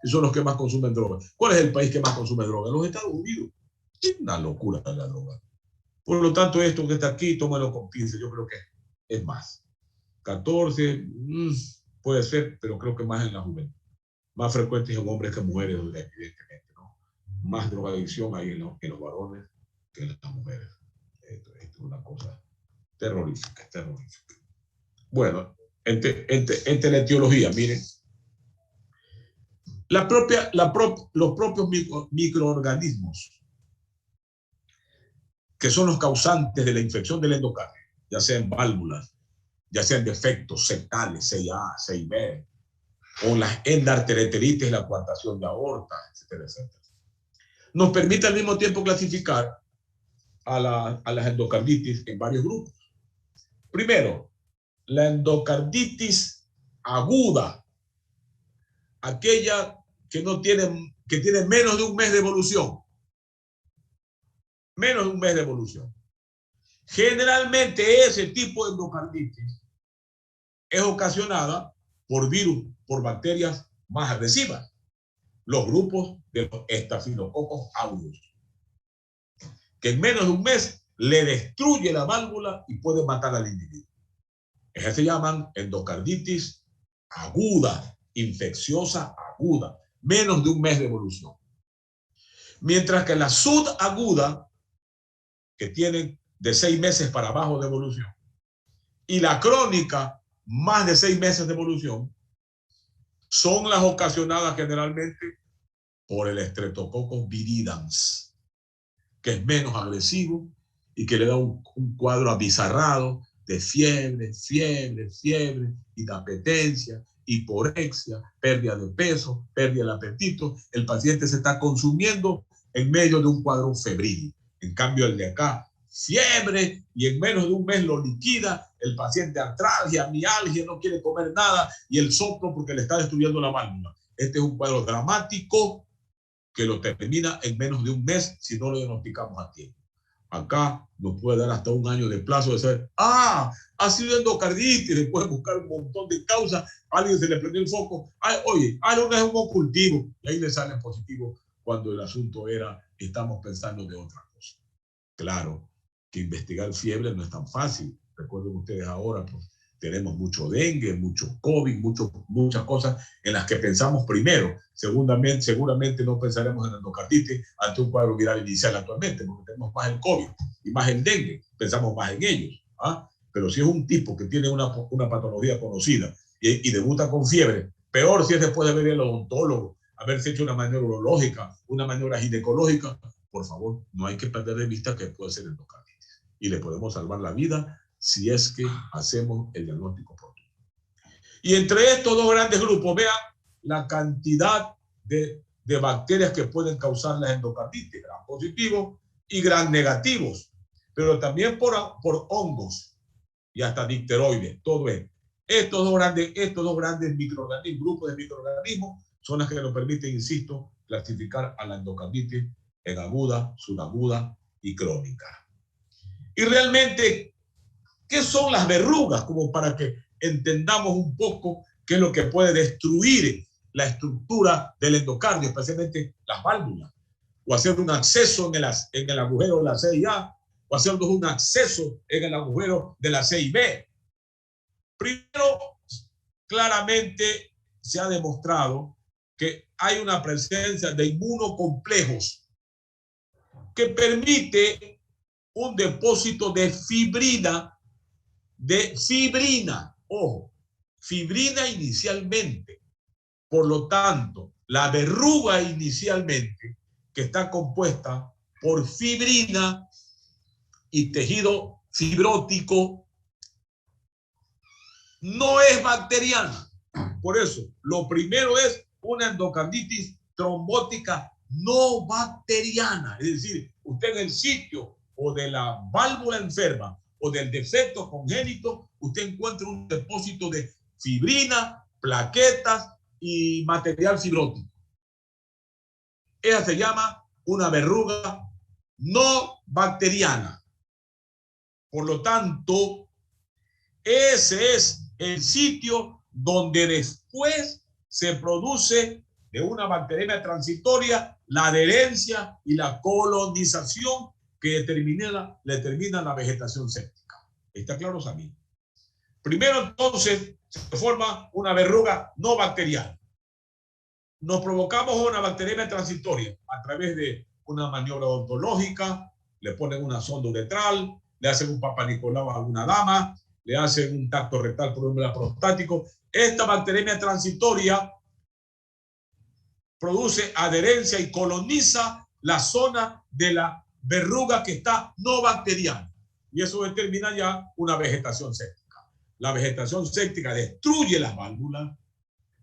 Speaker 1: y son los que más consumen droga. ¿Cuál es el país que más consume droga? Los Estados Unidos. Es una locura la droga. Por lo tanto, esto que está aquí, tómalo con pinzas. Yo creo que es más. 14, puede ser, pero creo que más en la juventud. Más frecuentes en hombres que en mujeres, evidentemente, ¿no? Más drogadicción hay en los varones que en las mujeres. Esto es una cosa terrorífica, terrorífica. Bueno, entre la etiología, miren. Los propios microorganismos que son los causantes de la infección del endocardio, ya sean válvulas, ya sean defectos septales, 6A, 6B, o las endartereteritis, la coartación de aorta, etcétera, etcétera. Nos permite al mismo tiempo clasificar a las endocarditis en varios grupos. Primero, la endocarditis aguda, aquella que tiene menos de un mes de evolución. Menos de un mes de evolución. Generalmente ese tipo de endocarditis es ocasionada por virus, por bacterias más agresivas, los grupos de los estafilococos aureus, que en menos de un mes le destruye la válvula y puede matar al individuo. Esas se llaman endocarditis aguda, infecciosa aguda, menos de un mes de evolución. Mientras que la subaguda, que tienen de 6 meses para abajo de evolución, y la crónica, más de 6 meses de evolución, son las ocasionadas generalmente por el Streptococcus viridans, que es menos agresivo y que le da un cuadro abizarrado de fiebre, inapetencia, hiporexia, pérdida de peso, pérdida del apetito. El paciente se está consumiendo en medio de un cuadro febril. En cambio, el de acá, fiebre, y en menos de un mes lo liquida. El paciente artralgia, mialgia, no quiere comer nada, y el soplo porque le está destruyendo la válvula. Este es un cuadro dramático que lo termina en menos de un mes si no lo diagnosticamos a tiempo. Acá nos puede dar hasta un año de plazo de saber, ha sido endocarditis, le pueden buscar un montón de causas, a alguien se le prendió el foco, oye, no es un cultivo, y ahí le sale positivo cuando el asunto era, estamos pensando de otra cosa. Claro que investigar fiebre no es tan fácil. Recuerden ustedes ahora, pues tenemos mucho dengue, mucho COVID, muchas cosas en las que pensamos primero. Seguramente no pensaremos en endocarditis ante un cuadro viral inicial actualmente, porque tenemos más el COVID y más el dengue, pensamos más en ellos. Pero si es un tipo que tiene una patología conocida y debuta con fiebre, peor si es después de ver al odontólogo, haberse hecho una maniobra urológica, una maniobra ginecológica, por favor, no hay que perder de vista que puede ser endocarditis. Y le podemos salvar la vida si es que hacemos el diagnóstico oportuno. Y entre estos dos grandes grupos, vean la cantidad de bacterias que pueden causar la endocarditis, gran positivos y gran negativos, pero también por hongos y hasta difteroides, todo esto. Estos dos grandes microorganismos, grupos de microorganismos, son las que nos permiten, insisto, clasificar a la endocarditis en aguda, subaguda y crónica. Y realmente, ¿qué son las verrugas? Como para que entendamos un poco qué es lo que puede destruir la estructura del endocardio, especialmente las válvulas, o hacer un acceso en el agujero de la 6A, o hacer un acceso en el agujero de la 6B. Primero, claramente se ha demostrado que hay una presencia de inmunocomplejos que permite un depósito de fibrina, ojo, fibrina inicialmente. Por lo tanto, la verruga inicialmente, que está compuesta por fibrina y tejido fibrótico, no es bacteriana. Por eso, lo primero es una endocarditis trombótica no bacteriana. Es decir, usted en el sitio o de la válvula enferma o del defecto congénito, usted encuentra un depósito de fibrina, plaquetas y material fibrótico. Esa se llama una verruga no bacteriana. Por lo tanto, ese es el sitio donde después se produce de una bacteriemia transitoria la adherencia y la colonización que determina la vegetación séptica. ¿Está claro, Samir? Primero, entonces, se forma una verruga no bacteriana. Nos provocamos una bacteriemia transitoria a través de una maniobra odontológica, le ponen una sonda uretral, le hacen un Papa Nicolau a alguna dama, le hacen un tacto rectal por un prostático. Esta bacteriemia transitoria produce adherencia y coloniza la zona de la verruga que está no bacteriana. Y eso determina ya una vegetación séptica. La vegetación séptica destruye las válvulas,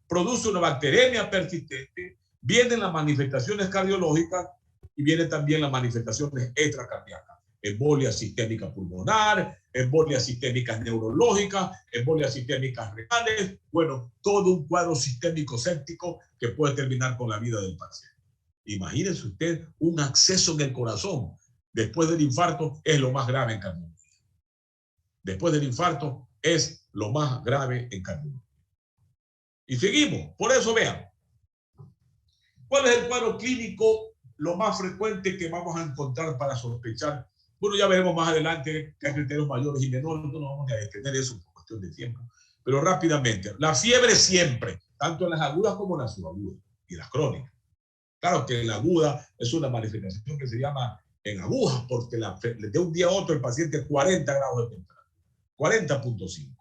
Speaker 1: produce una bacteriemia persistente, vienen las manifestaciones cardiológicas y vienen también las manifestaciones extracardíacas. Embolia sistémica pulmonar, embolias sistémicas neurológicas, embolias sistémicas renales, bueno, todo un cuadro sistémico séptico que puede terminar con la vida del paciente. Imagínense usted un acceso en el corazón después del infarto es lo más grave en cardiología. Después del infarto es lo más grave en cardiología. Y seguimos, por eso vean, ¿cuál es el cuadro clínico lo más frecuente que vamos a encontrar para sospechar? Bueno, ya veremos más adelante que hay criterios mayores y menores, no nos vamos a detener eso por cuestión de tiempo. Pero rápidamente, la fiebre siempre, tanto en las agudas como en las subagudas y las crónicas. Claro que en la aguda es una manifestación que se llama en agujas, porque de un día a otro el paciente 40 grados de temperatura, 40.5.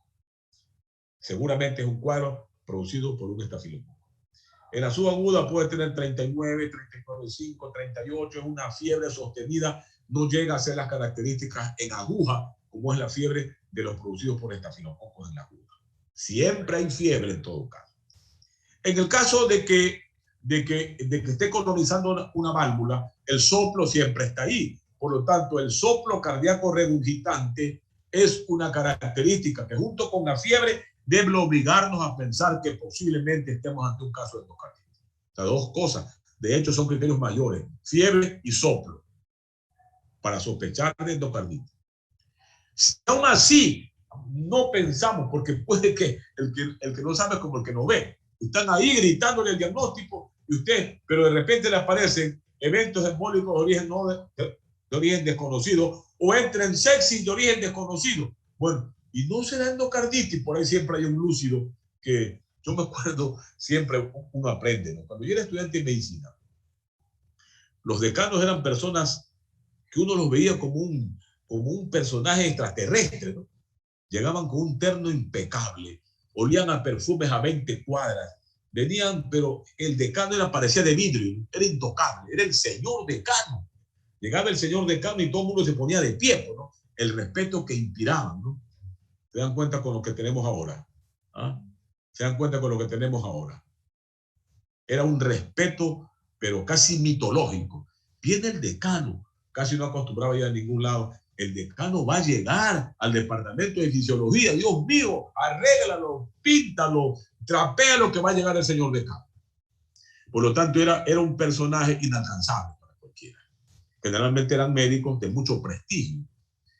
Speaker 1: Seguramente es un cuadro producido por un estafilococo. En la subaguda puede tener 39, 39.5, 38, es una fiebre sostenida, no llega a ser las características en aguja, como es la fiebre de los producidos por estafilococos en la aguja. Siempre hay fiebre en todo caso. En el caso de que esté colonizando una válvula, el soplo siempre está ahí. Por lo tanto, el soplo cardíaco regurgitante es una característica que junto con la fiebre debe obligarnos a pensar que posiblemente estemos ante un caso de endocarditis. O sea, dos cosas. De hecho, son criterios mayores. Fiebre y soplo para sospechar de endocarditis. Si aún así no pensamos, porque puede que el que no sabe es como el que no ve. Están ahí gritándole el diagnóstico y usted, pero de repente le aparecen eventos embólicos de origen, de origen desconocido o entren sepsis de origen desconocido. Bueno, y no será endocarditis, por ahí siempre hay un lúcido que yo me acuerdo, siempre uno aprende, ¿no? Cuando yo era estudiante de medicina, los decanos eran personas que uno los veía como un personaje extraterrestre, ¿no? Llegaban con un terno impecable, olían a perfumes a 20 cuadras, venían, pero el decano parecía de vidrio, era intocable, era el señor decano. Llegaba el señor decano y todo el mundo se ponía de pie, ¿no? El respeto que inspiraban, ¿no? ¿Se dan cuenta con lo que tenemos ahora? ¿Ah? ¿Se dan cuenta con lo que tenemos ahora? Era un respeto, pero casi mitológico. Viene el decano, casi no acostumbraba a ir a ningún lado. El decano va a llegar al departamento de fisiología. Dios mío, arréglalo, píntalo, trapéalo que va a llegar el señor decano. Por lo tanto, era un personaje inalcanzable para cualquiera. Generalmente eran médicos de mucho prestigio.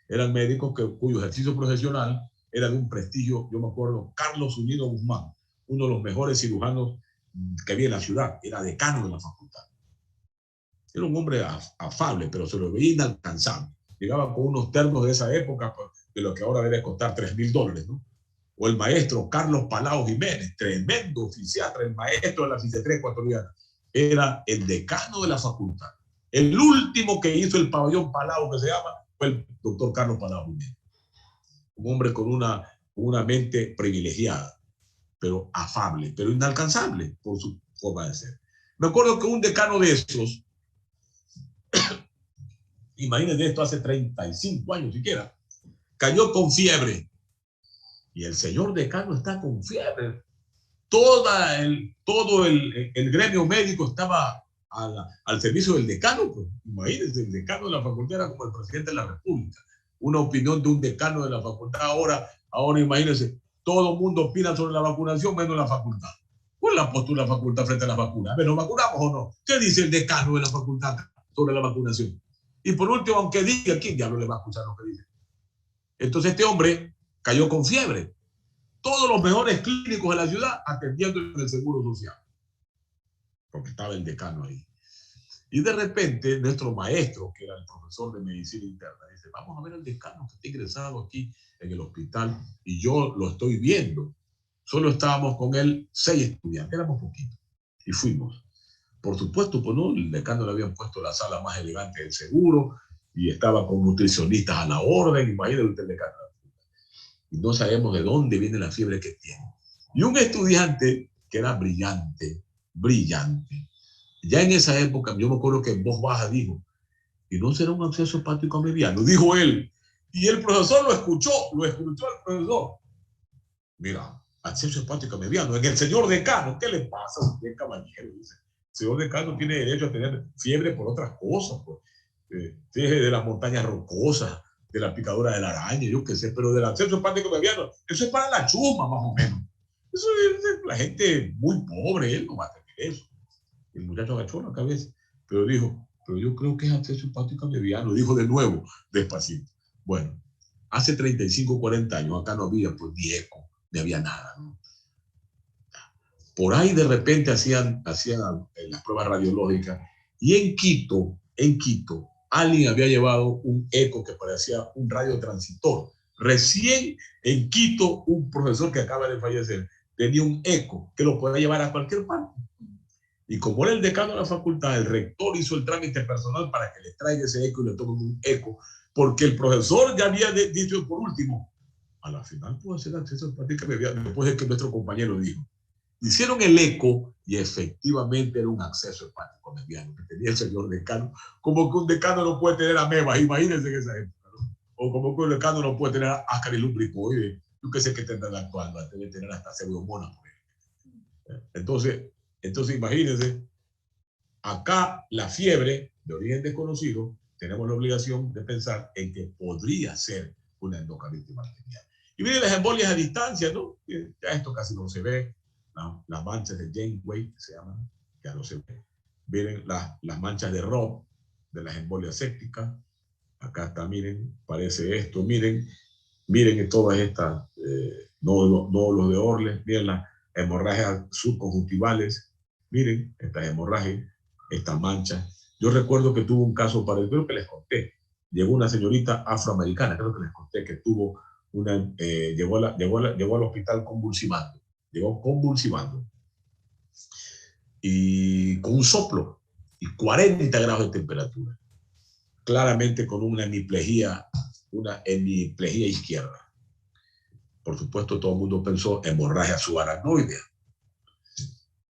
Speaker 1: Eran médicos cuyo ejercicio profesional era de un prestigio. Yo me acuerdo, Carlos Unido Guzmán, uno de los mejores cirujanos que había en la ciudad, era decano de la facultad. Era un hombre afable, pero se lo veía inalcanzable. Llegaba con unos ternos de esa época, de lo que ahora debe costar $3.000, ¿no? O el maestro Carlos Palau Jiménez, tremendo fisiatra, el maestro de la fisiatría ecuatoriana. Era el decano de la facultad. El último que hizo el pabellón Palau, que se llama, fue el doctor Carlos Palau Jiménez. Un hombre con una mente privilegiada, pero afable, pero inalcanzable por su forma de ser. Me acuerdo que un decano de esos, imagínense esto hace 35 años siquiera, cayó con fiebre. Y el señor decano está con fiebre. Todo el gremio médico estaba al servicio del decano. Pues. Imagínense, el decano de la facultad era como el presidente de la República. Una opinión de un decano de la facultad. Ahora imagínense, todo el mundo opina sobre la vacunación menos la facultad. ¿Cuál es la postura de la facultad frente a la vacuna? A ver, ¿nos vacunamos o no? ¿Qué dice el decano de la facultad sobre la vacunación? Y por último, aunque diga, ¿quién diablo le va a escuchar lo que dice? Entonces este hombre cayó con fiebre. Todos los mejores clínicos de la ciudad atendiendo en el Seguro Social. porque estaba el decano ahí. Y de repente, nuestro maestro, que era el profesor de medicina interna, dice, vamos a ver al decano que está ingresado aquí en el hospital, y yo lo estoy viendo. Solo estábamos con él 6 estudiantes, éramos poquitos, y fuimos. Por supuesto, pues no, el decano le habían puesto la sala más elegante del seguro, y estaba con nutricionistas a la orden, imagínate usted el decano. Y no sabemos de dónde viene la fiebre que tiene. Y un estudiante que era brillante, brillante, ya en esa época, yo me acuerdo que en voz baja dijo, ¿y no será un absceso hepático mediano? Dijo él. Y el profesor lo escuchó el profesor. Mira, absceso hepático mediano, en el señor decano, ¿qué le pasa a usted, caballero? Dice, el señor decano tiene derecho a tener fiebre por otras cosas, pues. De las montañas rocosas, de la picadura de la araña, yo qué sé, pero del absceso hepático mediano, eso es para la chusma, más o menos. Eso es la gente muy pobre, él no va a tener eso. El muchacho agachó la cabeza, pero dijo, pero yo creo que es absceso hepático mediano, dijo de nuevo, despacito. Bueno, hace 35, 40 años acá no había pues ni eco, ni había nada, ¿no? Por ahí de repente hacían las pruebas radiológicas y en Quito, alguien había llevado un eco que parecía un radiotransistor. Recién en Quito, un profesor que acaba de fallecer tenía un eco que lo podía llevar a cualquier parte. Y como era el decano de la facultad, el rector hizo el trámite personal para que le traiga ese eco y le tome un eco, porque el profesor ya había dicho por último, a la final puede ser acceso a práctica mediana, después de que nuestro compañero dijo. Hicieron el eco y efectivamente era un acceso hepático mediano que tenía el señor decano, como que un decano no puede tener amebas, imagínense en esa época, ¿no? O como que un decano no puede tener ascaris lumbricoides, yo qué sé qué tendrá actual, debe tener hasta pseudomonas. Entonces imagínense, acá la fiebre de origen desconocido, tenemos la obligación de pensar en que podría ser una endocarditis bacteriana. Y miren las embolias a distancia, ¿no? Ya esto casi no se ve, las manchas de Janeway, que se llaman, ya no se ve. Miren las manchas de Rob, de las embolias sépticas. Acá está, miren, parece esto, miren todas estas nódulos de Orles, miren las hemorragias subconjuntivales, miren estas hemorragias, estas manchas. Yo recuerdo que tuvo un caso parecido, creo que les conté. Llegó una señorita afroamericana, creo que les conté, que tuvo llegó al hospital convulsivando. Llegó convulsivando. Y con un soplo y 40 grados de temperatura. Claramente con una hemiplegia izquierda. Por supuesto, todo el mundo pensó hemorragia subaracnoidea.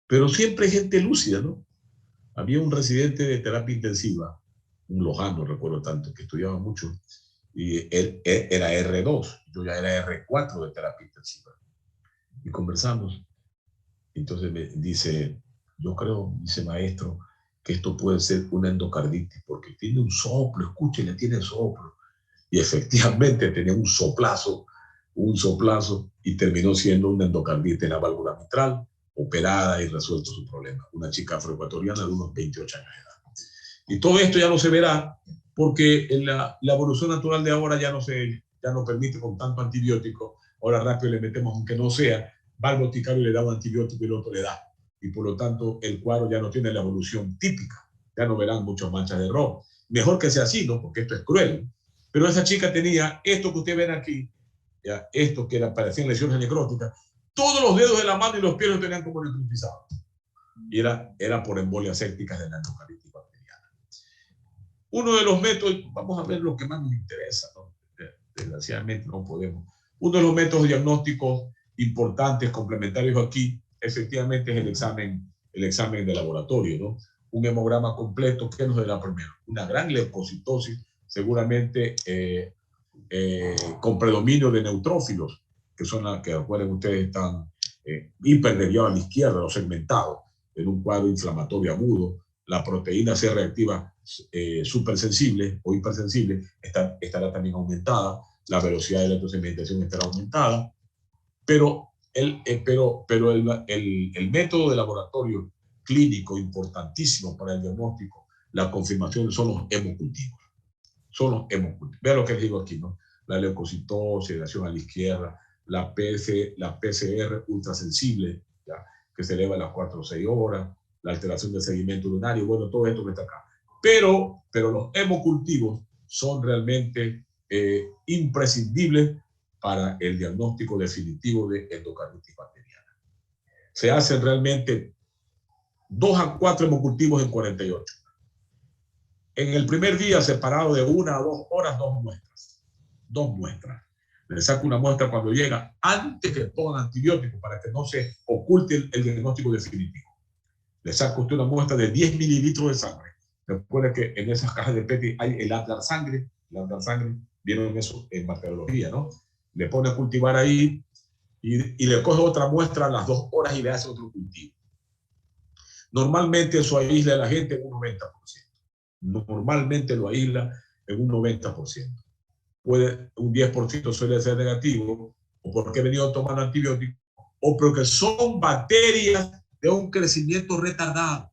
Speaker 1: Pero siempre hay gente lúcida, ¿no? Había un residente de terapia intensiva, un lojano, recuerdo tanto, que estudiaba mucho, y él era R2, yo ya era R4 de terapia intensiva. Y conversamos. Entonces me dice, yo creo, dice maestro, que esto puede ser una endocarditis, porque tiene un soplo, escúchele, tiene soplo. Y efectivamente tenía un soplazo, y terminó siendo una endocarditis en la válvula mitral, operada y resuelto su problema. Una chica afroecuatoriana de unos 28 años de edad. Y todo esto ya no se verá porque la evolución natural de ahora ya no permite con tanto antibiótico. Ahora rápido le metemos, aunque no sea, va al boticario y le da un antibiótico y el otro le da. Y por lo tanto el cuadro ya no tiene la evolución típica. Ya no verán muchas manchas de rojo. Mejor que sea así, ¿no? Porque esto es cruel. Pero esa chica tenía esto que ustedes ven aquí, ya, esto que parecían lesiones necróticas, todos los dedos de la mano y los pies los tenían como necrotizados. Y era por embolias sépticas de la endocarditis bacteriana. Uno de los métodos, vamos a ver lo que más nos interesa, ¿no? Desgraciadamente no podemos. Uno de los métodos diagnósticos importantes, complementarios aquí, efectivamente es el examen de laboratorio, ¿no? Un hemograma completo, ¿qué nos dará primero? Una gran leucocitosis, seguramente con predominio de neutrófilos, que son las que, recuerden ustedes, están hiperdesviados a la izquierda, o segmentados, en un cuadro inflamatorio agudo. La proteína C reactiva supersensible o hipersensible estará también aumentada, la velocidad de la electrosegmentación estará aumentada, pero el método de laboratorio clínico importantísimo para el diagnóstico, la confirmación, son los hemocultivos. Vean lo que les digo aquí, ¿no? La leucocitosis, elevación a la izquierda, la PCR ultrasensible, ¿ya? Que se eleva a las 4 o 6 horas, la alteración del seguimiento urinario, bueno, todo esto que está acá. Pero los hemocultivos son realmente imprescindibles para el diagnóstico definitivo de endocarditis bacteriana. Se hacen realmente 2 a 4 hemocultivos en 48. En el primer día, separado de 1 a 2 horas, 2 muestras. 2 muestras. Le saco una muestra cuando llega, antes que pongan antibióticos, para que no se oculte el diagnóstico definitivo. Le saco usted una muestra de 10 mililitros de sangre. Recuerda que en esas cajas de PET hay el dar sangre. El dar sangre, vieron eso en bacteriología, ¿no? Le pone a cultivar ahí y le coge otra muestra a las 2 horas y le hace otro cultivo. Normalmente eso aísla a la gente en un 90%. Normalmente lo aísla en un 90%. Puede, un 10% suele ser negativo, o porque he venido tomando antibióticos, o porque son bacterias de un crecimiento retardado,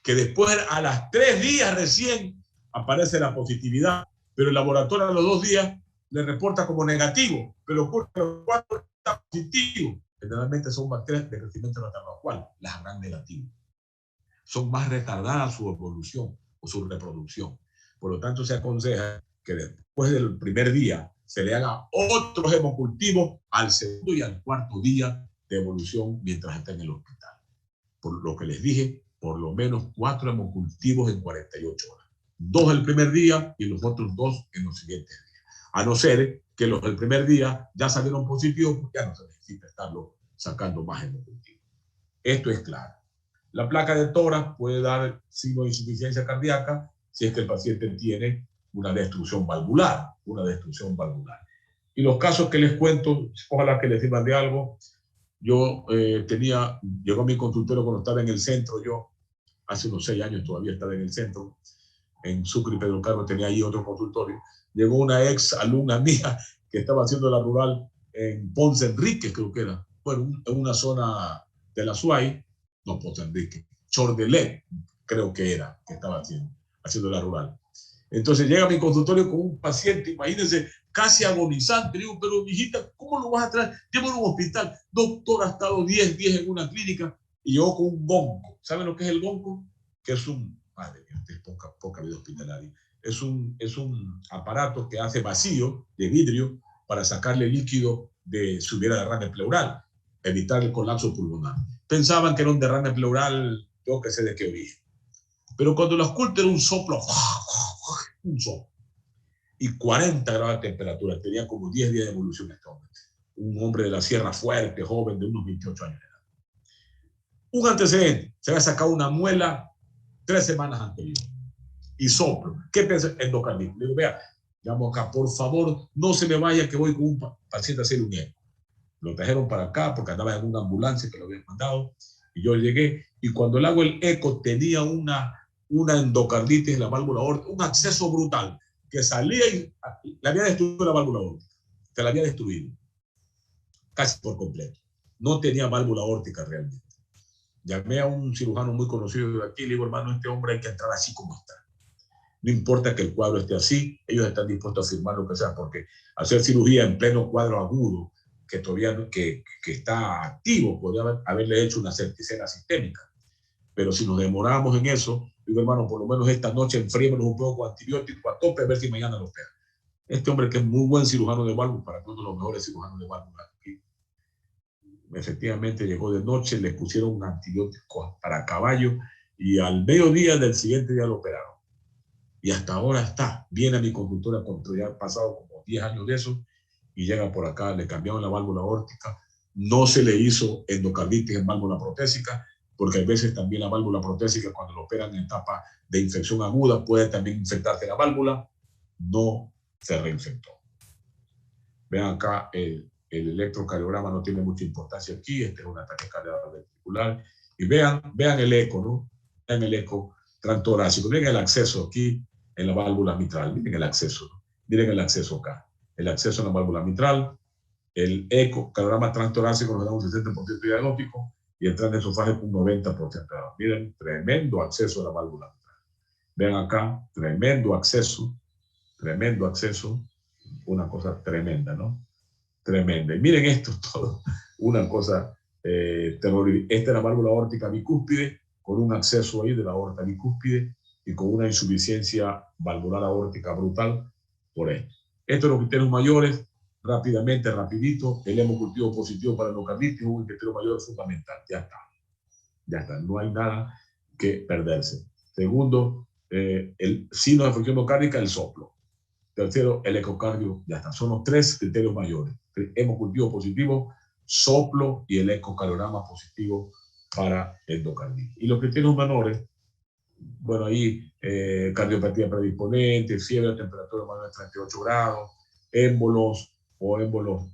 Speaker 1: que después a las 3 días recién aparece la positividad, pero el laboratorio a los 2 días le reporta como negativo, pero ocurre que los 4 está positivo. Generalmente son bacterias de crecimiento retardado. ¿Cuál? Las gran negativas. Son más retardadas su evolución o su reproducción. Por lo tanto, se aconseja que después del primer día se le haga otros hemocultivos al segundo y al cuarto día de evolución mientras está en el hospital. Por lo que les dije, por lo menos 4 hemocultivos en 48 horas. 2 el primer día y los otros 2 en los siguientes días. A no ser que los del primer día ya salieron positivos, pues ya no se necesita estarlo sacando más hemocultivos. Esto es claro. La placa de tórax puede dar signo de insuficiencia cardíaca si es que el paciente tiene una destrucción valvular, Y los casos que les cuento, ojalá que les sirvan de algo. Yo llegó a mi consultorio cuando estaba en el centro, yo hace unos 6 años todavía estaba en el centro, en Sucre y Pedro Carlos tenía ahí otro consultorio. Llegó una ex alumna mía que estaba haciendo la rural en Ponce Enrique, creo que era, bueno, en una zona de la SUAY, no Ponce Enrique, Chordelet, creo que era, que estaba haciendo la rural. Entonces llega a mi consultorio con un paciente, imagínense, casi agonizante. Le digo, pero mijita, ¿cómo lo vas a traer? Llévalo a un hospital. Doctor, ha estado 10 días en una clínica y llegó con un gonco. ¿Saben lo que es el gonco? Que es madre mía, es poca vida hospitalaria. Es un aparato que hace vacío de vidrio para sacarle líquido de si hubiera derrame pleural, evitar el colapso pulmonar. Pensaban que era un derrame pleural, yo que sé de qué origen. Pero cuando lo ausculta era un soplo, y 40 grados de temperatura, tenía como 10 días de evolución este hombre. Un hombre de la sierra fuerte, joven, de unos 28 años de edad. Un antecedente, se había sacado una muela 3 semanas anteriores. Y soplo. ¿Qué piensa? Endocarditis. Le digo, vea, llamo acá, por favor, no se me vaya que voy con un paciente a hacer un eco. Lo trajeron para acá porque andaba en una ambulancia que lo habían mandado. Y yo llegué, y cuando le hago el eco tenía una endocarditis en la válvula aórtica, un acceso brutal, que salía y le había destruido la válvula aórtica. Se la había destruido. Casi por completo. No tenía válvula aórtica realmente. Llamé a un cirujano muy conocido de aquí y le digo, hermano, este hombre hay que entrar así como está. No importa que el cuadro esté así, ellos están dispuestos a firmar lo que sea, porque hacer cirugía en pleno cuadro agudo, que todavía que está activo, podría haberle hecho una septicemia sistémica. Pero si nos demoramos en eso, digo, hermano, por lo menos esta noche enfriémonos un poco con antibióticos a tope, a ver si mañana lo opera. Este hombre que es muy buen cirujano de válvulas, para uno de los mejores cirujanos de válvulas aquí, efectivamente llegó de noche, le pusieron un antibiótico para caballo y al mediodía del siguiente día lo operaron. Y hasta ahora está, viene a mi consultora cuando ya han pasado como 10 años de eso y llega por acá, le cambiaron la válvula aórtica, no se le hizo endocarditis en válvula protésica, porque a veces también la válvula protésica cuando lo operan en etapa de infección aguda puede también infectarse la válvula, no se reinfectó. Vean acá, el electrocardiograma no tiene mucha importancia aquí, este es un ataque cardiovascular, y vean el eco, ¿no? Vean el eco transtorácico, miren el acceso aquí en la válvula mitral, miren el acceso, ¿no? Miren el acceso acá, el acceso en la válvula mitral, el ecocardiograma transtorácico nos da un 60% de diagnóstico y el transesofágico un 90%. Miren, tremendo acceso a la válvula mitral. Vean acá, tremendo acceso, una cosa tremenda, ¿no? Tremenda. Y miren esto todo, una cosa Esta es la válvula aórtica bicúspide, con un acceso ahí de la aorta bicúspide y con una insuficiencia valvular aórtica brutal por esto. Estos son los criterios mayores. Rápidamente, rapidito, el hemocultivo positivo para endocarditis, un criterio mayor fundamental. Ya está. Ya está. No hay nada que perderse. Segundo, el signo de afección endocárdica, el soplo. Tercero, el ecocardio. Ya está. Son los tres criterios mayores. Hemocultivo positivo, soplo y el ecocardiograma positivo para endocarditis. Y los criterios menores, bueno, ahí cardiopatía predisponente, fiebre, temperatura mayor de 38 grados, émbolos o émbolos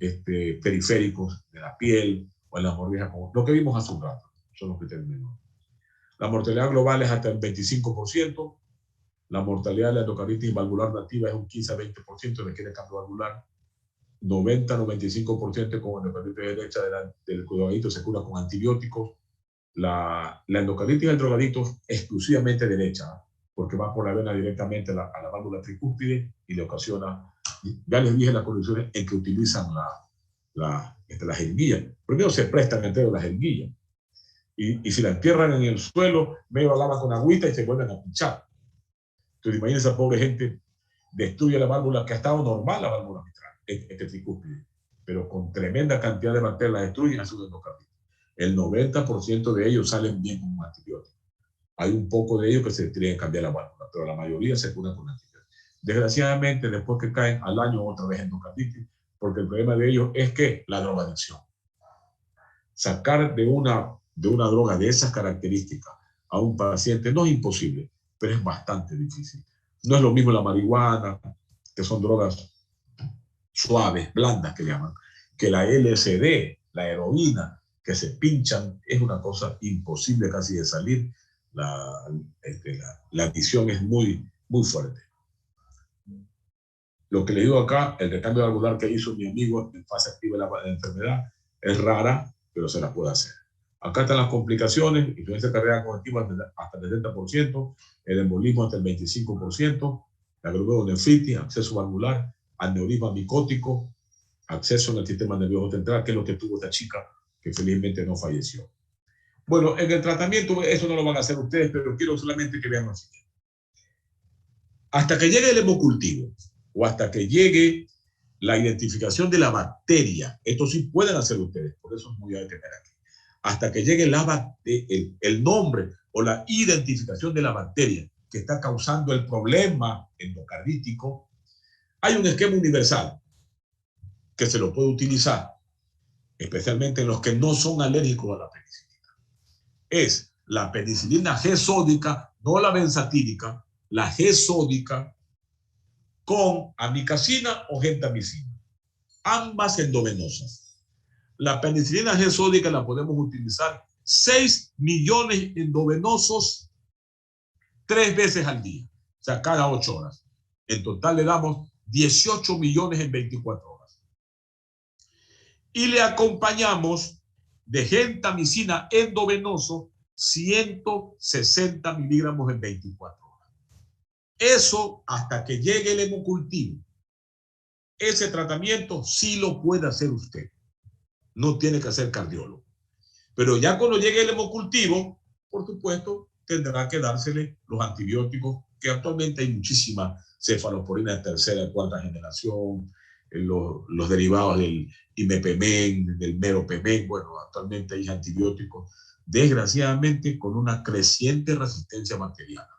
Speaker 1: periféricos de la piel o en la mordida, como lo que vimos hace un rato, son los criterios menores. La mortalidad global es hasta el 25%, la mortalidad de la endocarditis valvular nativa es un 15 a 20%, requiere cambio valvular, 90-95% con endocarditis derecha del drogadicto se cura con antibióticos. La endocarditis del drogadicto es exclusivamente derecha, porque va por la vena directamente a la válvula tricúspide y le ocasiona, ya les dije las condiciones en que utilizan las jeringuillas. Primero se prestan entero las jeringuillas, y si la entierran en el suelo, medio lavan con agüita y se vuelven a pinchar. Entonces imagínense, esa pobre gente destruye la válvula que ha estado normal, la válvula mitral, tricúspide, pero con tremenda cantidad de bacterias la destruyen a su endocarditis. El 90% de ellos salen bien con un antibiótico. Hay un poco de ellos que se tienen que cambiar la válvula, pero la mayoría se curan con antibióticos. Desgraciadamente, después que caen al año otra vez endocarditis, porque el problema de ellos es que la drogadicción. Sacar de una droga de esas características a un paciente no es imposible, pero es bastante difícil. No es lo mismo la marihuana, que son drogas suaves, blandas que llaman, que la LSD, la heroína, que se pinchan, es una cosa imposible casi de salir. La adicción es muy, muy fuerte. Lo que le digo acá, el recambio valvular que hizo mi amigo en fase activa de la enfermedad es rara, pero se la puede hacer. Acá están las complicaciones, influencia cardíaca congestiva hasta el 70%, el embolismo hasta el 25%, la glomerulonefritis, acceso valvular, aneurisma micótico, acceso en el sistema nervioso central, que es lo que tuvo esta chica que felizmente no falleció. Bueno, en el tratamiento eso no lo van a hacer ustedes, pero quiero solamente que vean lo siguiente. Hasta que llegue el hemocultivo o hasta que llegue la identificación de la bacteria, esto sí pueden hacer ustedes, por eso es muy hay que tener aquí. Hasta que llegue el nombre o la identificación de la bacteria que está causando el problema endocardítico, hay un esquema universal que se lo puede utilizar, especialmente en los que no son alérgicos a la penicilina. Es la penicilina G-sódica, no la benzatínica, la G-sódica con amikacina o gentamicina, ambas endovenosas. La penicilina G-sódica la podemos utilizar 6 millones endovenosos 3 veces al día, o sea, cada 8 horas. En total le damos 18 millones en 24 horas. Y le acompañamos de gentamicina endovenoso 160 miligramos en 24 horas. Eso hasta que llegue el hemocultivo. Ese tratamiento sí lo puede hacer usted. No tiene que ser cardiólogo. Pero ya cuando llegue el hemocultivo, por supuesto, tendrá que dársele los antibióticos, que actualmente hay muchísimas cefalosporina de tercera y cuarta generación, los derivados del imipenem, del meropenem. Bueno, actualmente hay antibióticos, desgraciadamente, con una creciente resistencia bacteriana,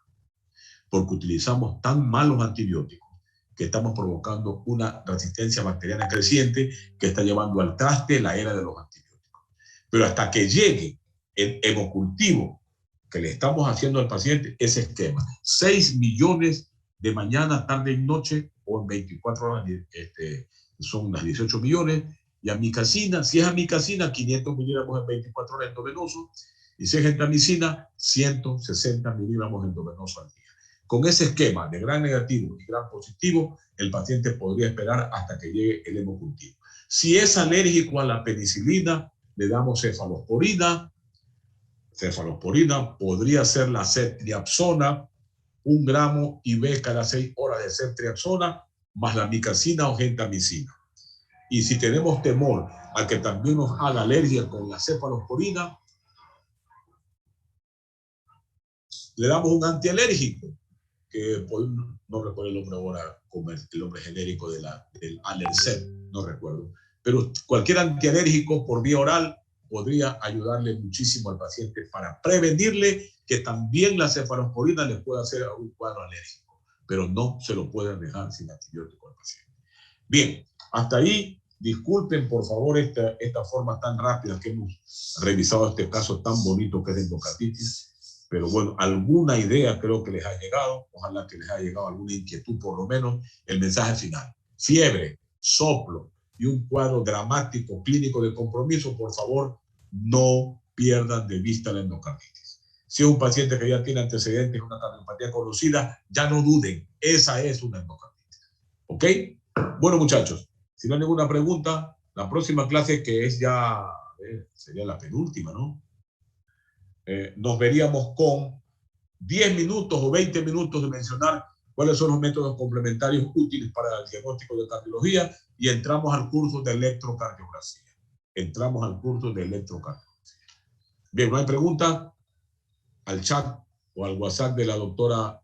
Speaker 1: porque utilizamos tan malos antibióticos que estamos provocando una resistencia bacteriana creciente que está llevando al traste la era de los antibióticos. Pero hasta que llegue el hemocultivo que le estamos haciendo al paciente, ese esquema, 6 millones de mañana, tarde y noche, o en 24 horas, son unas 18 millones, y amikacina, si es amikacina, 500 miligramos en 24 horas endovenoso, y si es gentamicina, 160 miligramos endovenoso al día. Con ese esquema de gran negativo y gran positivo, el paciente podría esperar hasta que llegue el hemocultivo. Si es alérgico a la penicilina, le damos cefalosporina. Cefalosporina podría ser la ceftriaxona, 1 gramo IV cada 6 horas de ceftriaxona, más la amikacina o gentamicina. Y si tenemos temor a que también nos haga alergia con la cefalosporina, le damos un antialérgico, que pues, no recuerdo el nombre ahora, como el nombre genérico del Alercet, no recuerdo. Pero cualquier antialérgico por vía oral podría ayudarle muchísimo al paciente para prevenirle que también la cefalosporina le pueda hacer un cuadro alérgico, pero no se lo pueden dejar sin antibiótico al paciente. Bien, hasta ahí, disculpen por favor esta forma tan rápida que hemos revisado este caso tan bonito que es de endocarditis, pero bueno, alguna idea creo que les ha llegado, ojalá que les haya llegado alguna inquietud por lo menos, el mensaje final. Fiebre, soplo y un cuadro dramático clínico de compromiso, por favor, no pierdan de vista la endocarditis. Si es un paciente que ya tiene antecedentes, una cardiopatía conocida, ya no duden, esa es una endocarditis. ¿Ok? Bueno, muchachos, si no hay ninguna pregunta, la próxima clase, que es ya, sería la penúltima, ¿no? Nos veríamos con 10 minutos o 20 minutos de mencionar cuáles son los métodos complementarios útiles para el diagnóstico de cardiología y entramos al curso de electrocardiografía. Bien, ¿no hay pregunta? Al chat o al WhatsApp de la doctora